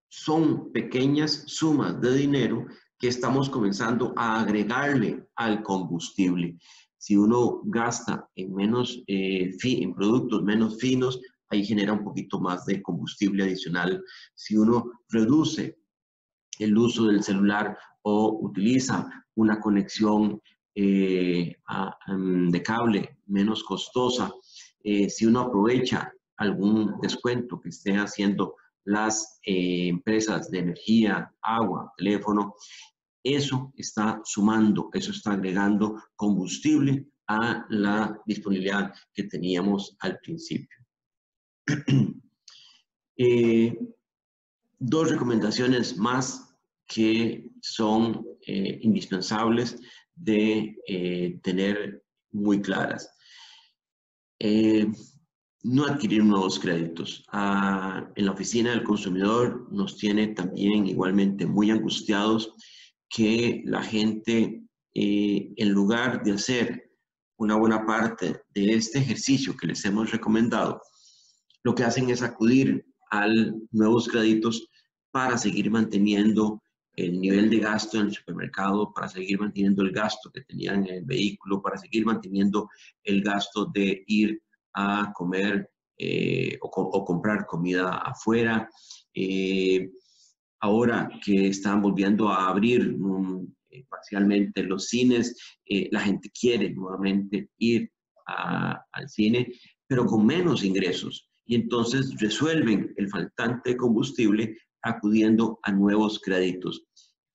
son pequeñas sumas de dinero que estamos comenzando a agregarle al combustible. Si uno gasta en productos menos finos, ahí genera un poquito más de combustible adicional. Si uno reduce el uso del celular o utiliza una conexión de cable menos costosa, si uno aprovecha algún descuento que esté haciendo las empresas de energía, agua, teléfono, eso está sumando, eso está agregando combustible a la disponibilidad que teníamos al principio. Dos recomendaciones más que son indispensables de tener muy claras. No adquirir nuevos créditos. En la oficina del consumidor nos tiene también igualmente muy angustiados que la gente, en lugar de hacer una buena parte de este ejercicio que les hemos recomendado, lo que hacen es acudir a nuevos créditos para seguir manteniendo el nivel de gasto en el supermercado, para seguir manteniendo el gasto que tenían en el vehículo, para seguir manteniendo el gasto de ir a comer o comprar comida afuera. Ahora que están volviendo a abrir parcialmente los cines, la gente quiere nuevamente ir al cine, pero con menos ingresos. Y entonces resuelven el faltante de combustible acudiendo a nuevos créditos.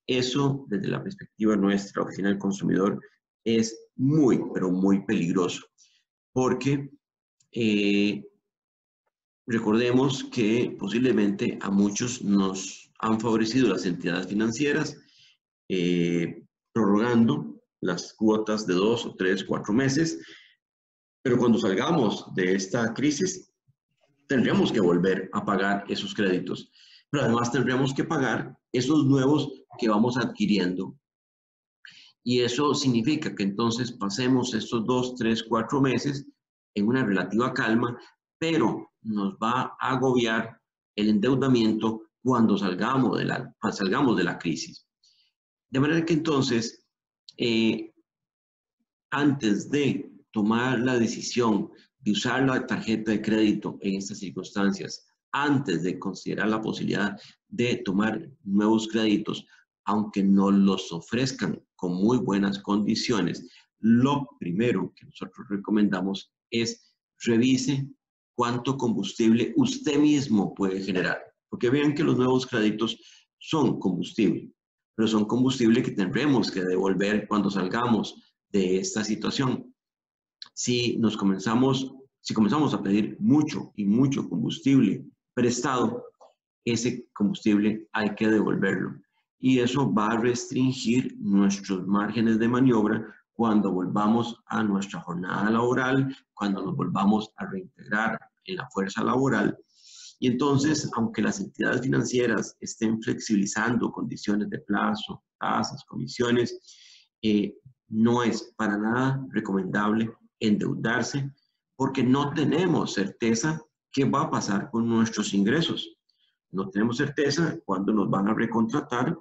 Eso, desde la perspectiva nuestra, Oficina del Consumidor, es muy, pero muy peligroso, porque recordemos que posiblemente a muchos nos han favorecido las entidades financieras, prorrogando las cuotas de 2 o 3, 4 meses, pero cuando salgamos de esta crisis, tendríamos que volver a pagar esos créditos, pero además tendríamos que pagar esos nuevos que vamos adquiriendo. Y eso significa que entonces pasemos estos 2, 3, 4 meses en una relativa calma, pero nos va a agobiar el endeudamiento cuando salgamos de la crisis. De manera que entonces, antes de tomar la decisión de usar la tarjeta de crédito en estas circunstancias, antes de considerar la posibilidad de tomar nuevos créditos, aunque nos los ofrezcan con muy buenas condiciones, lo primero que nosotros recomendamos es revise cuánto combustible usted mismo puede generar. Porque vean que los nuevos créditos son combustible, pero son combustible que tendremos que devolver cuando salgamos de esta situación. Si comenzamos a pedir mucho y mucho combustible prestado, ese combustible hay que devolverlo. Y eso va a restringir nuestros márgenes de maniobra cuando volvamos a nuestra jornada laboral, cuando nos volvamos a reintegrar en la fuerza laboral. Y entonces, aunque las entidades financieras estén flexibilizando condiciones de plazo, tasas, comisiones, no es para nada recomendable endeudarse porque no tenemos certeza qué va a pasar con nuestros ingresos. No tenemos certeza cuándo nos van a recontratar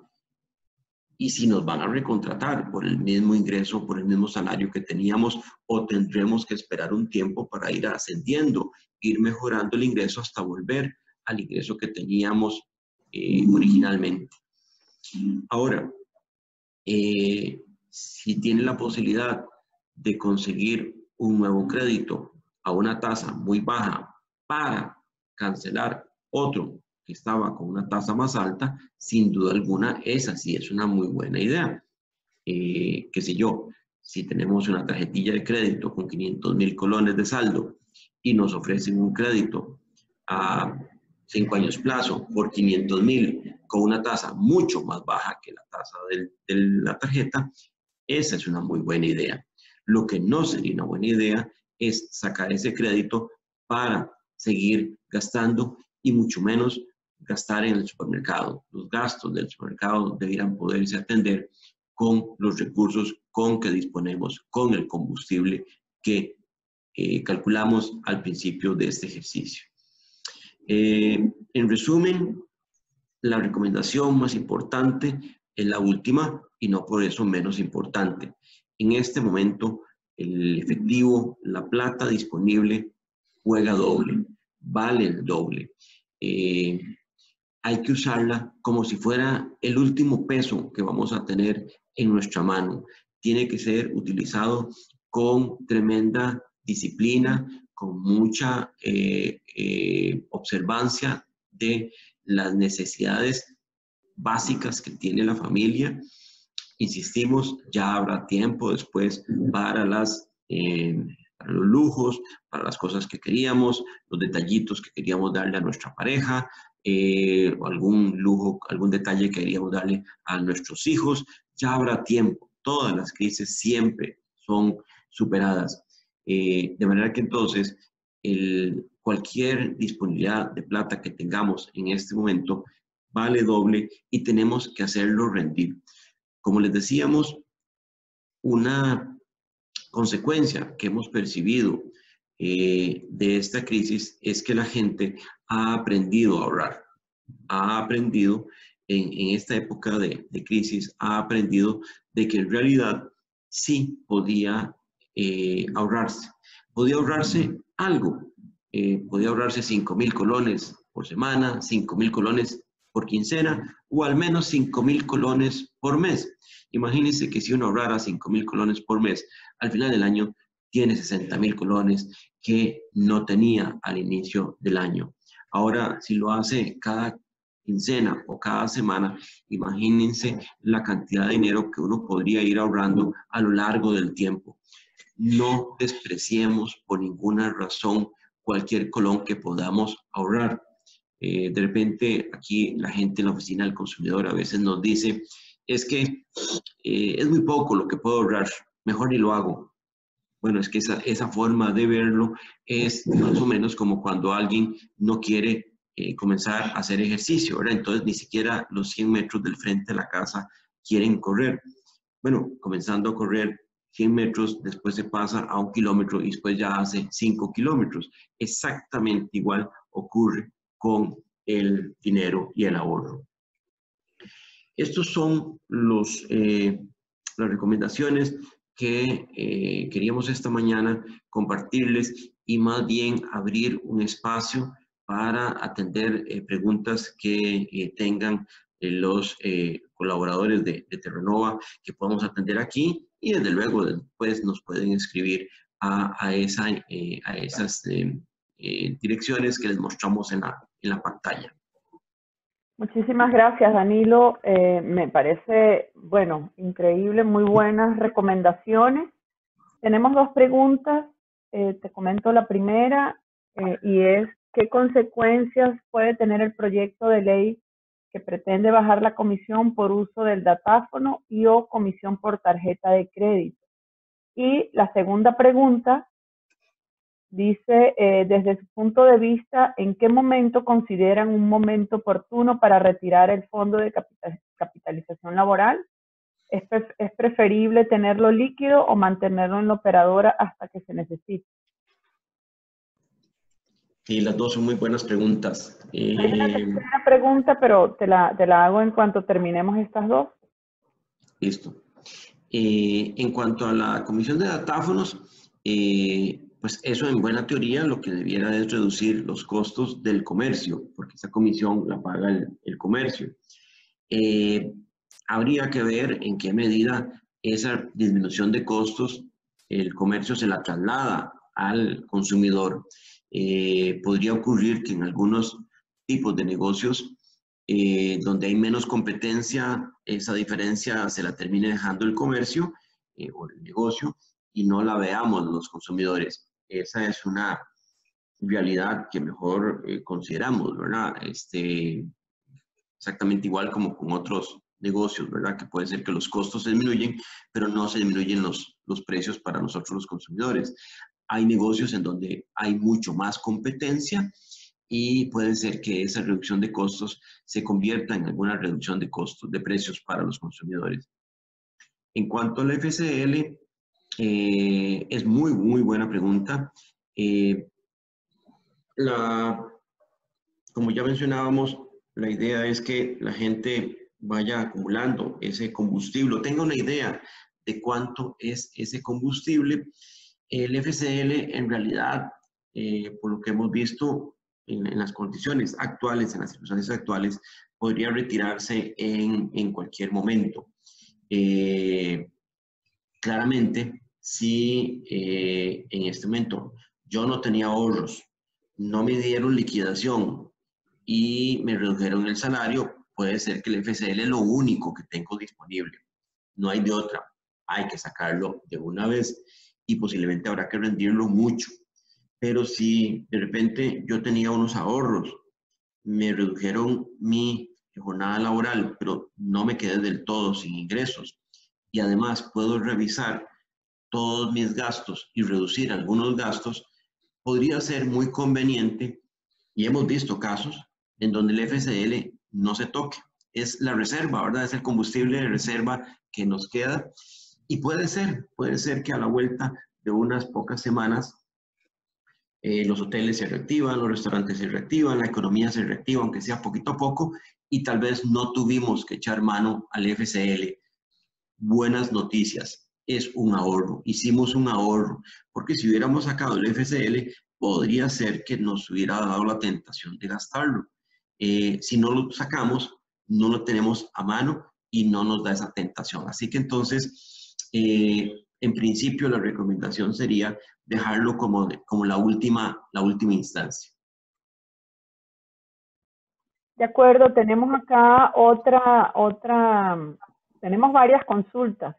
y si nos van a recontratar por el mismo ingreso, por el mismo salario que teníamos, o tendremos que esperar un tiempo para ir ascendiendo, ir mejorando el ingreso hasta volver al ingreso que teníamos originalmente. Ahora, si tiene la posibilidad de conseguir un nuevo crédito a una tasa muy baja para cancelar otro que estaba con una tasa más alta, sin duda alguna, esa sí es una muy buena idea. Qué sé yo, si tenemos una tarjetilla de crédito con 500,000 colones de saldo y nos ofrecen un crédito a 5 años plazo por 500,000 con una tasa mucho más baja que la tasa de la tarjeta, esa es una muy buena idea. Lo que no sería una buena idea es sacar ese crédito para seguir gastando y mucho menos gastar en el supermercado. Los gastos del supermercado debieran poderse atender con los recursos con que disponemos, con el combustible que calculamos al principio de este ejercicio. En resumen, la recomendación más importante es la última y no por eso menos importante. En este momento, el efectivo, la plata disponible, juega doble, vale el doble. Hay que usarla como si fuera el último peso que vamos a tener en nuestra mano. Tiene que ser utilizado con tremenda disciplina, con mucha observancia de las necesidades básicas que tiene la familia. Insistimos, ya habrá tiempo después para los lujos, para las cosas que queríamos, los detallitos que queríamos darle a nuestra pareja, algún lujo, algún detalle que queríamos darle a nuestros hijos. Ya habrá tiempo. Todas las crisis siempre son superadas. De manera que entonces cualquier disponibilidad de plata que tengamos en este momento vale doble y tenemos que hacerlo rendir. Como les decíamos, una consecuencia que hemos percibido de esta crisis es que la gente ha aprendido a ahorrar, ha aprendido en esta época de crisis, ha aprendido de que en realidad sí podía ahorrarse algo, podía ahorrarse 5,000 colones por semana, 5,000 colones por quincena o al menos 5,000 colones por mes. Imagínense que si uno ahorrara 5,000 colones por mes, al final del año tiene 60,000 colones que no tenía al inicio del año. Ahora, si lo hace cada quincena o cada semana, imagínense la cantidad de dinero que uno podría ir ahorrando a lo largo del tiempo. No despreciemos por ninguna razón cualquier colón que podamos ahorrar. De repente aquí la gente en la oficina del consumidor a veces nos dice, es que es muy poco lo que puedo ahorrar, mejor ni lo hago. Bueno, es que esa forma de verlo es más o menos como cuando alguien no quiere comenzar a hacer ejercicio, ¿verdad? Entonces ni siquiera los 100 metros del frente de la casa quieren correr. Bueno, comenzando a correr 100 metros, después se pasa a 1 kilómetro y después ya hace 5 kilómetros. Exactamente igual ocurre con el dinero y el ahorro. Estos son las recomendaciones que queríamos esta mañana compartirles y más bien abrir un espacio para atender preguntas que tengan los colaboradores de Terranova que podamos atender aquí y desde luego después nos pueden escribir a esas direcciones que les mostramos en la pantalla. Muchísimas gracias, Danilo. Me parece, bueno, increíble, muy buenas recomendaciones. Tenemos 2 preguntas. Te comento la primera y es, ¿qué consecuencias puede tener el proyecto de ley que pretende bajar la comisión por uso del datáfono y o comisión por tarjeta de crédito? Y la segunda pregunta dice, desde su punto de vista, ¿en qué momento consideran un momento oportuno para retirar el fondo de capitalización laboral? ¿Es preferible tenerlo líquido o mantenerlo en la operadora hasta que se necesite? Sí, las dos son muy buenas preguntas. Hay una tercera pregunta, pero te la hago en cuanto terminemos estas 2. Listo. En cuanto a la comisión de datáfonos, pues eso en buena teoría lo que debiera es reducir los costos del comercio, porque esa comisión la paga el comercio. Habría que ver en qué medida esa disminución de costos el comercio se la traslada al consumidor. Podría ocurrir que en algunos tipos de negocios donde hay menos competencia, esa diferencia se la termine dejando el comercio o el negocio y no la veamos los consumidores. Esa es una realidad que mejor consideramos, ¿verdad? Exactamente igual como con otros negocios, ¿verdad? Que puede ser que los costos se disminuyen, pero no se disminuyen los precios para nosotros los consumidores. Hay negocios en donde hay mucho más competencia y puede ser que esa reducción de costos se convierta en alguna reducción de costos, de precios para los consumidores. En cuanto al FCL, es muy, muy buena pregunta. Como ya mencionábamos, la idea es que la gente vaya acumulando ese combustible, tenga una idea de cuánto es ese combustible. El FCL en realidad, por lo que hemos visto en las condiciones actuales, en las circunstancias actuales, podría retirarse en cualquier momento. Claramente, si en este momento yo no tenía ahorros, no me dieron liquidación y me redujeron el salario, puede ser que el FCL es lo único que tengo disponible. No hay de otra. Hay que sacarlo de una vez y posiblemente habrá que rendirlo mucho. Pero si de repente yo tenía unos ahorros, me redujeron mi jornada laboral, pero no me quedé del todo sin ingresos y además puedo revisar todos mis gastos y reducir algunos gastos, podría ser muy conveniente y hemos visto casos en donde el FCL no se toque. Es la reserva, ¿verdad? Es el combustible de reserva que nos queda y puede ser que a la vuelta de unas pocas semanas los hoteles se reactivan, los restaurantes se reactivan, la economía se reactiva, aunque sea poquito a poco, y tal vez no tuvimos que echar mano al FCL. Buenas noticias, es un ahorro, hicimos un ahorro, porque si hubiéramos sacado el FCL, podría ser que nos hubiera dado la tentación de gastarlo. si no lo sacamos, no lo tenemos a mano y no nos da esa tentación. Así que entonces, en principio, la recomendación sería dejarlo como la última instancia. De acuerdo, tenemos acá tenemos varias consultas.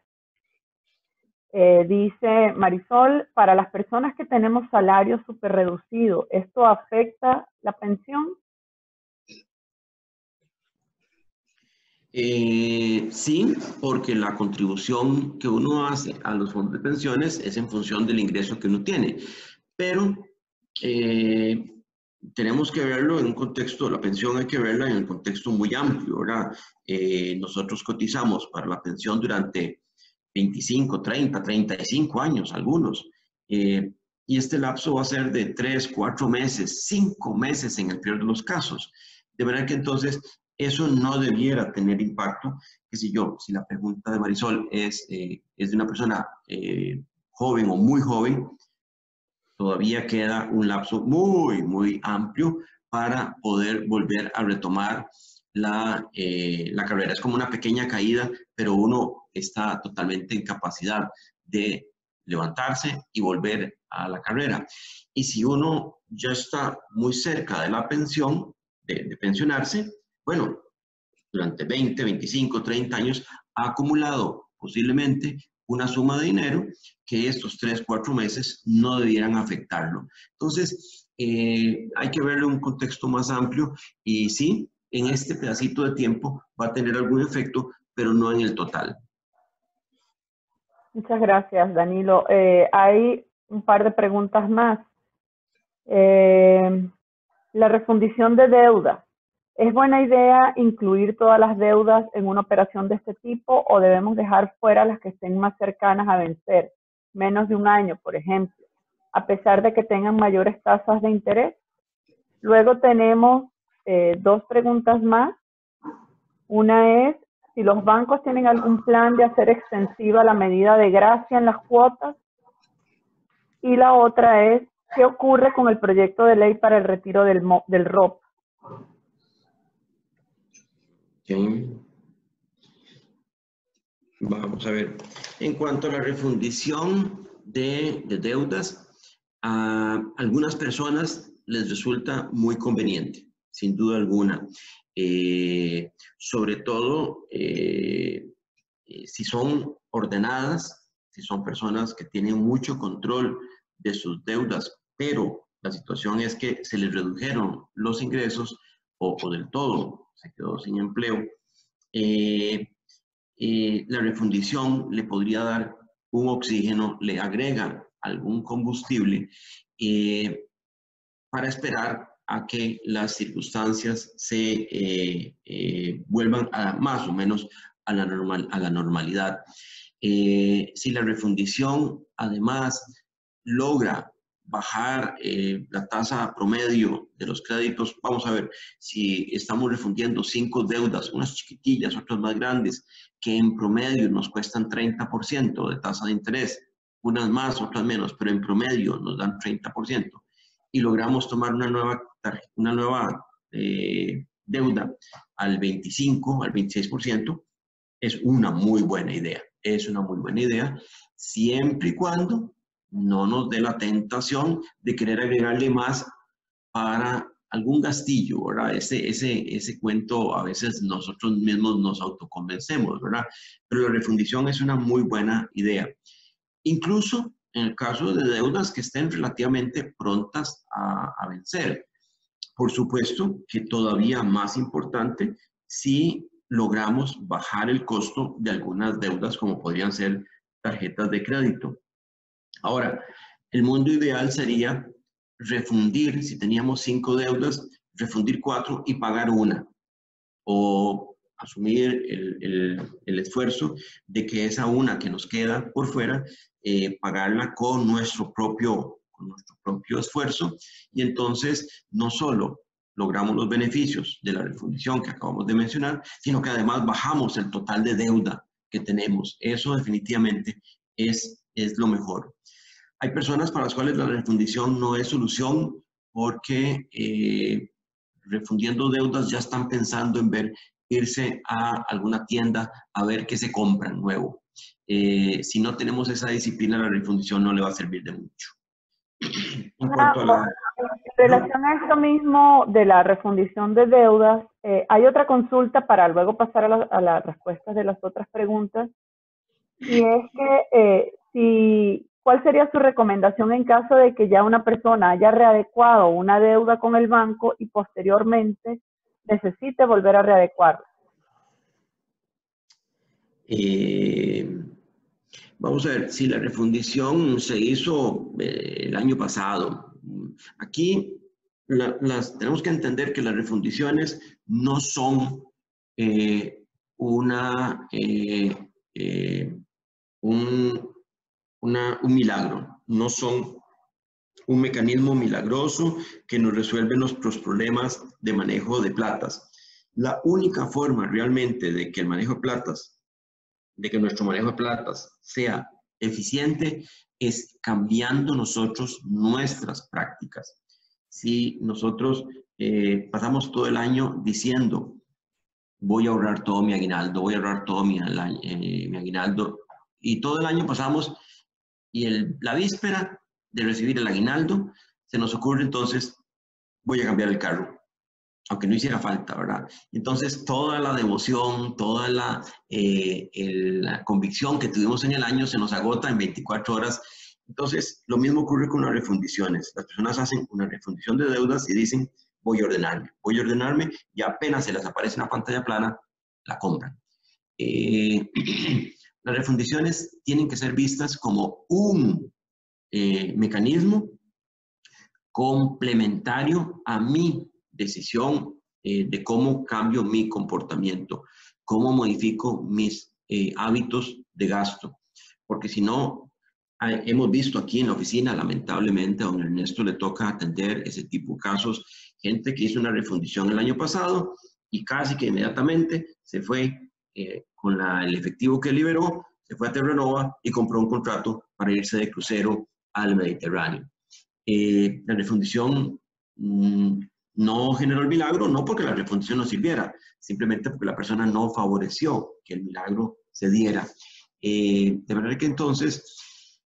Dice Marisol, para las personas que tenemos salario súper reducido, ¿esto afecta la pensión? Sí, porque la contribución que uno hace a los fondos de pensiones es en función del ingreso que uno tiene. Pero tenemos que verlo en un contexto, la pensión hay que verla en un contexto muy amplio, ¿verdad? Nosotros cotizamos para la pensión durante 25, 30, 35 años, algunos. Y este lapso va a ser de 3, 4 meses, 5 meses en el peor de los casos. De manera que entonces eso no debiera tener impacto. Si la pregunta de Marisol es de una persona joven o muy joven, todavía queda un lapso muy, muy amplio para poder volver a retomar la carrera. Es como una pequeña caída, pero uno está totalmente en capacidad de levantarse y volver a la carrera. Y si uno ya está muy cerca de la pensión, de pensionarse, bueno, durante 20, 25, 30 años ha acumulado posiblemente una suma de dinero que estos 3, 4 meses no debieran afectarlo. Entonces, hay que verlo en un contexto más amplio y sí, en este pedacito de tiempo va a tener algún efecto, pero no en el total. Muchas gracias, Danilo. Hay un par de preguntas más. La refundición de deuda. ¿Es buena idea incluir todas las deudas en una operación de este tipo o debemos dejar fuera las que estén más cercanas a vencer, menos de un año, por ejemplo, a pesar de que tengan mayores tasas de interés? Luego tenemos 2 preguntas más. Una es si los bancos tienen algún plan de hacer extensiva la medida de gracia en las cuotas. Y la otra es, ¿qué ocurre con el proyecto de ley para el retiro del ROP? Okay. Vamos a ver. En cuanto a la refundición de deudas, a algunas personas les resulta muy conveniente, sin duda alguna. Sobre todo si son ordenadas, si son personas que tienen mucho control de sus deudas, pero la situación es que se les redujeron los ingresos o del todo se quedó sin empleo. La refundición le podría dar un oxígeno, le agrega algún combustible para esperar a que las circunstancias se vuelvan más o menos a la normalidad. Si la refundición además logra bajar la tasa promedio de los créditos, vamos a ver, si estamos refundiendo 5 deudas, unas chiquitillas, otras más grandes, que en promedio nos cuestan 30% de tasa de interés, unas más, otras menos, pero en promedio nos dan 30%, y logramos tomar una nueva deuda al 25, al 26%, es una muy buena idea. Es una muy buena idea, siempre y cuando no nos dé la tentación de querer agregarle más para algún gastillo, ¿verdad? Ese cuento a veces nosotros mismos nos autoconvencemos, ¿verdad? Pero la refundición es una muy buena idea. Incluso en el caso de deudas que estén relativamente prontas a vencer. Por supuesto que todavía más importante si logramos bajar el costo de algunas deudas como podrían ser tarjetas de crédito. Ahora, el mundo ideal sería refundir, si teníamos 5 deudas, refundir 4 y pagar una. O asumir el esfuerzo de que esa una que nos queda por fuera, pagarla con nuestro propio esfuerzo, y entonces no solo logramos los beneficios de la refundición que acabamos de mencionar, sino que además bajamos el total de deuda que tenemos. Eso definitivamente es lo mejor. Hay personas para las cuales la refundición no es solución porque refundiendo deudas ya están pensando en irse a alguna tienda a ver qué se compran nuevo. Si no tenemos esa disciplina, la refundición no le va a servir de mucho. En cuanto a la... En relación a esto mismo de la refundición de deudas, hay otra consulta para luego pasar a las respuestas de las otras preguntas, y es que ¿cuál sería su recomendación en caso de que ya una persona haya readecuado una deuda con el banco y posteriormente necesite volver a readecuarla? Vamos a ver, si la refundición se hizo el año pasado, aquí tenemos que entender que las refundiciones no son un milagro, no son un mecanismo milagroso que nos resuelve nuestros problemas de manejo de platas. La única forma realmente de que el manejo de platas, de que nuestro manejo de platas sea eficiente, es cambiando nosotros nuestras prácticas. Si nosotros pasamos todo el año diciendo, voy a ahorrar todo mi aguinaldo, voy a ahorrar todo mi aguinaldo, y todo el año pasamos, y la víspera de recibir el aguinaldo, se nos ocurre entonces, voy a cambiar el carro, aunque no hiciera falta, ¿verdad? Entonces, toda la devoción, toda la convicción que tuvimos en el año se nos agota en 24 horas. Entonces, lo mismo ocurre con las refundiciones. Las personas hacen una refundición de deudas y dicen, voy a ordenarme, y apenas se les aparece una pantalla plana, la compran. Las refundiciones tienen que ser vistas como un mecanismo complementario a mi decisión de cómo cambio mi comportamiento, cómo modifico mis hábitos de gasto. Porque si no, hemos visto aquí en la oficina, lamentablemente, a don Ernesto le toca atender ese tipo de casos, gente que hizo una refundición el año pasado y casi que inmediatamente se fue con el efectivo que liberó, se fue a Terranova y compró un contrato para irse de crucero al Mediterráneo. La refundición no generó el milagro, no porque la refundición no sirviera, simplemente porque la persona no favoreció que el milagro se diera. De manera que entonces,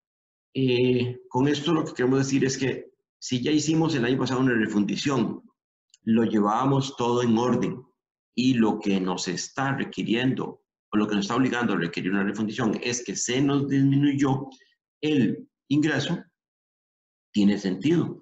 con esto lo que queremos decir es que si ya hicimos el año pasado una refundición, lo llevábamos todo en orden, y lo que nos está requiriendo, o lo que nos está obligando a requerir una refundición, es que se nos disminuyó el ingreso. Tiene sentido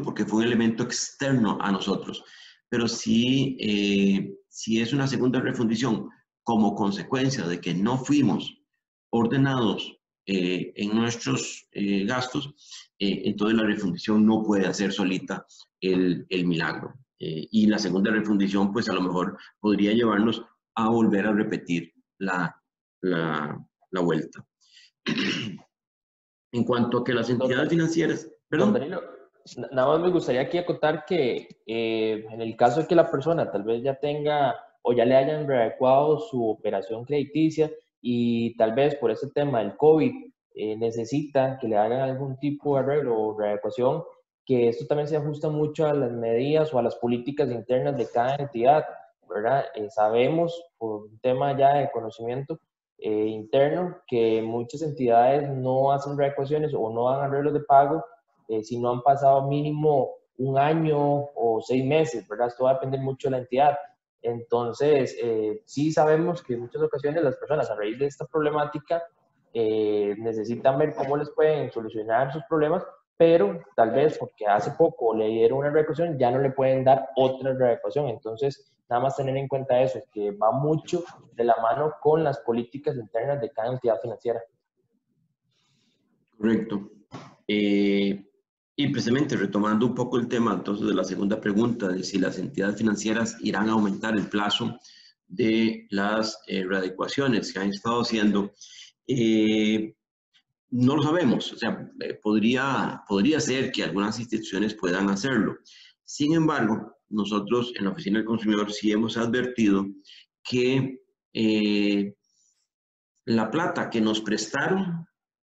porque fue un elemento externo a nosotros. Pero si es una segunda refundición como consecuencia de que no fuimos ordenados en nuestros gastos, entonces la refundición no puede hacer solita el milagro. Y la segunda refundición, pues a lo mejor podría llevarnos a volver a repetir la vuelta. En cuanto a que las entidades financieras... Don Danilo, nada más me gustaría aquí acotar que en el caso de que la persona tal vez ya tenga o ya le hayan readecuado su operación crediticia y tal vez por ese tema del COVID necesita que le hagan algún tipo de arreglo o readecuación, que esto también se ajusta mucho a las medidas o a las políticas internas de cada entidad, ¿verdad? Sabemos por un tema ya de conocimiento interno que muchas entidades no hacen readecuaciones o no dan arreglos de pago si no han pasado mínimo un año o 6 meses, ¿verdad? Esto va a depender mucho de la entidad. Entonces, sí sabemos que en muchas ocasiones las personas a raíz de esta problemática necesitan ver cómo les pueden solucionar sus problemas, pero tal vez porque hace poco le dieron una readecuación, ya no le pueden dar otra readecuación. Entonces, nada más tener en cuenta eso, es que va mucho de la mano con las políticas internas de cada entidad financiera. Correcto. Y precisamente retomando un poco el tema entonces de la segunda pregunta, de si las entidades financieras irán a aumentar el plazo de las readecuaciones que han estado haciendo, no lo sabemos. O sea, podría ser que algunas instituciones puedan hacerlo. Sin embargo, nosotros en la Oficina del Consumidor sí hemos advertido que la plata que nos prestaron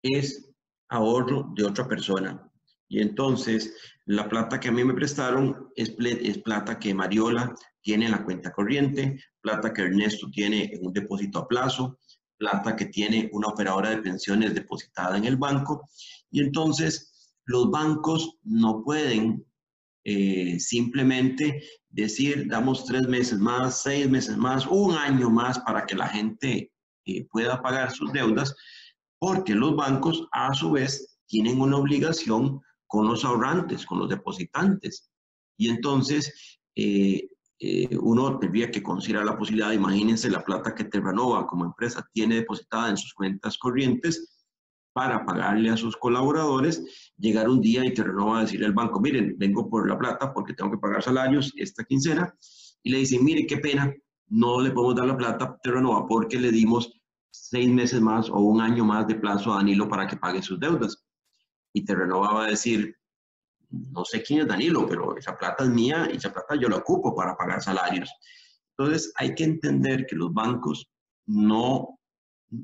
es ahorro de otra persona. Y entonces, la plata que a mí me prestaron es plata que Mariola tiene en la cuenta corriente, plata que Ernesto tiene en un depósito a plazo, plata que tiene una operadora de pensiones depositada en el banco. Y entonces, los bancos no pueden simplemente decir, damos 3 meses más, 6 meses más, un año más para que la gente pueda pagar sus deudas, porque los bancos a su vez tienen una obligación con los ahorrantes, con los depositantes. Y entonces uno tendría que considerar la posibilidad, imagínense la plata que Terranova como empresa tiene depositada en sus cuentas corrientes para pagarle a sus colaboradores, llegar un día y Terranova a decirle al banco, miren, vengo por la plata porque tengo que pagar salarios esta quincena, y le dicen, mire, qué pena, no le podemos dar la plata a Terranova porque le dimos 6 meses más o un año más de plazo a Danilo para que pague sus deudas. Y Terranova va a decir, no sé quién es Danilo, pero esa plata es mía y esa plata yo la ocupo para pagar salarios. Entonces hay que entender que los bancos no,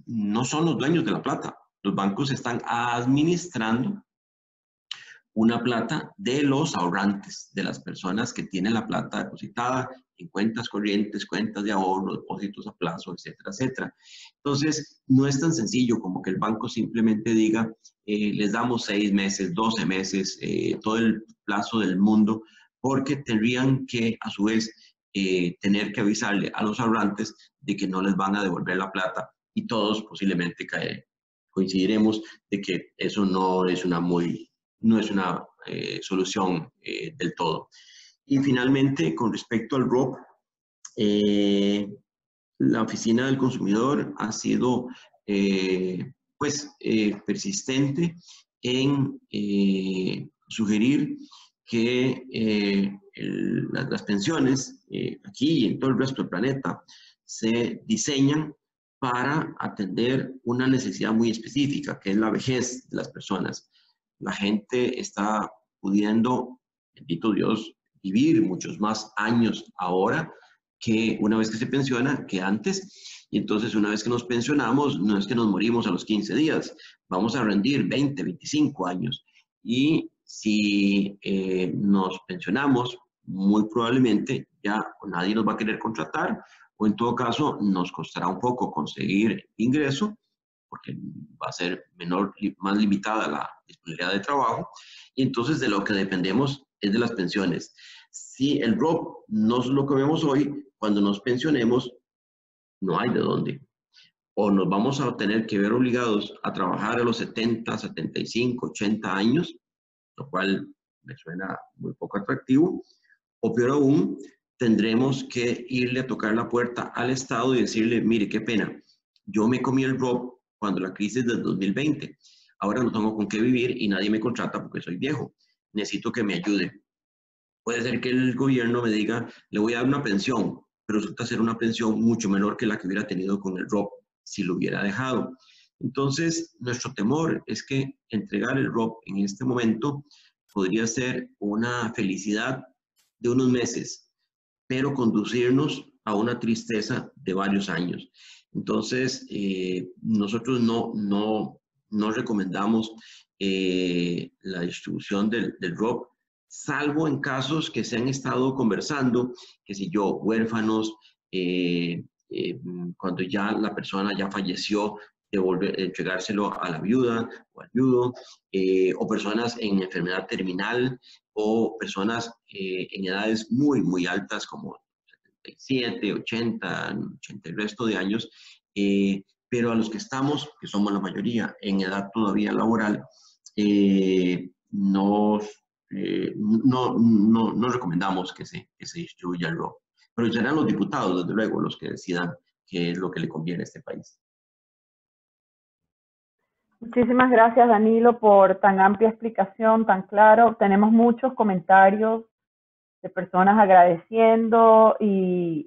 no son los dueños de la plata. Los bancos están administrando una plata de los ahorrantes, de las personas que tienen la plata depositada en cuentas corrientes, cuentas de ahorro, depósitos a plazo, etcétera, etcétera. Entonces, no es tan sencillo como que el banco simplemente diga, les damos 6 meses, 12 meses, todo el plazo del mundo, porque tendrían que, a su vez, tener que avisarle a los ahorrantes de que no les van a devolver la plata y todos posiblemente coincidiremos de que eso no es una solución del todo. Y finalmente, con respecto al ROP, la Oficina del Consumidor ha sido persistente en sugerir que las pensiones aquí y en todo el resto del planeta se diseñan para atender una necesidad muy específica, que es la vejez de las personas. La gente está pudiendo, bendito Dios, vivir muchos más años ahora que una vez que se pensiona que antes. Y entonces una vez que nos pensionamos, no es que nos morimos a los 15 días, vamos a rendir 20, 25 años. Y si nos pensionamos, muy probablemente ya nadie nos va a querer contratar o en todo caso nos costará un poco conseguir ingreso porque va a ser menor, más limitada la disponibilidad de trabajo, y entonces de lo que dependemos es de las pensiones. Si el ROP no es lo que vemos hoy, cuando nos pensionemos, no hay de dónde. O nos vamos a tener que ver obligados a trabajar a los 70, 75, 80 años, lo cual me suena muy poco atractivo, o peor aún, tendremos que irle a tocar la puerta al Estado y decirle, mire, qué pena, yo me comí el ROP cuando la crisis del 2020, ahora no tengo con qué vivir y nadie me contrata porque soy viejo, necesito que me ayude. Puede ser que el gobierno me diga, le voy a dar una pensión, pero resulta ser una pensión mucho menor que la que hubiera tenido con el ROP si lo hubiera dejado. Entonces, nuestro temor es que entregar el ROP en este momento podría ser una felicidad de unos meses, pero conducirnos a una tristeza de varios años. Entonces, nosotros no recomendamos la distribución del ROP, salvo en casos que se han estado conversando, que si yo, huérfanos, cuando ya la persona ya falleció, entregárselo a la viuda o al viudo, o personas en enfermedad terminal, o personas en edades muy, muy altas, como 77, 80, 80 el resto de años, pero a los que estamos, que somos la mayoría, en edad todavía laboral, no recomendamos que se distribuya el ROP. Pero serán los diputados, desde luego, los que decidan qué es lo que le conviene a este país. Muchísimas gracias, Danilo, por tan amplia explicación, tan claro. Tenemos muchos comentarios de personas agradeciendo e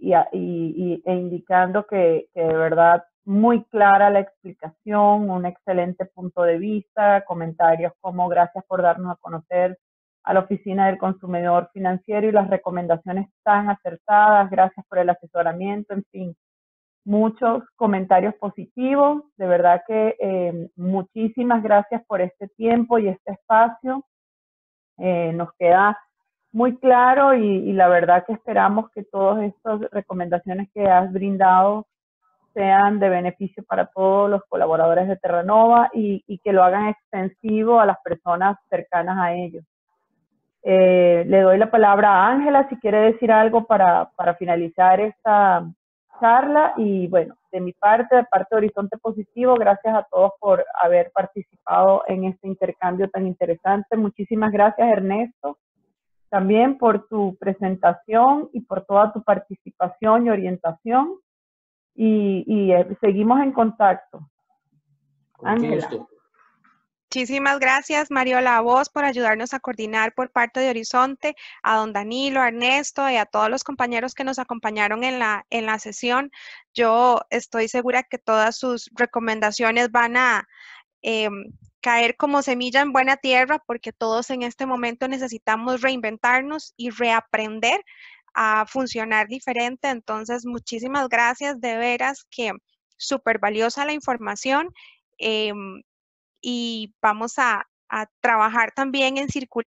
indicando que de verdad muy clara la explicación, un excelente punto de vista, comentarios como gracias por darnos a conocer a la Oficina del Consumidor Financiero y las recomendaciones tan acertadas, gracias por el asesoramiento, en fin, muchos comentarios positivos. De verdad que muchísimas gracias por este tiempo y este espacio. Nos queda muy claro y la verdad que esperamos que todas estas recomendaciones que has brindado sean de beneficio para todos los colaboradores de Terranova y que lo hagan extensivo a las personas cercanas a ellos. Le doy la palabra a Ángela si quiere decir algo para finalizar esta charla y bueno, de mi parte, de parte de Horizonte Positivo, gracias a todos por haber participado en este intercambio tan interesante. Muchísimas gracias, Ernesto, también por tu presentación y por toda tu participación y orientación. Y seguimos en contacto. Ángela. Muchísimas gracias, Mariola, a vos por ayudarnos a coordinar por parte de Horizonte, a don Danilo, a Ernesto y a todos los compañeros que nos acompañaron en la sesión. Yo estoy segura que todas sus recomendaciones van a caer como semilla en buena tierra, porque todos en este momento necesitamos reinventarnos y reaprender a funcionar diferente. Entonces, muchísimas gracias, de veras que súper valiosa la información. Y vamos a trabajar también en circular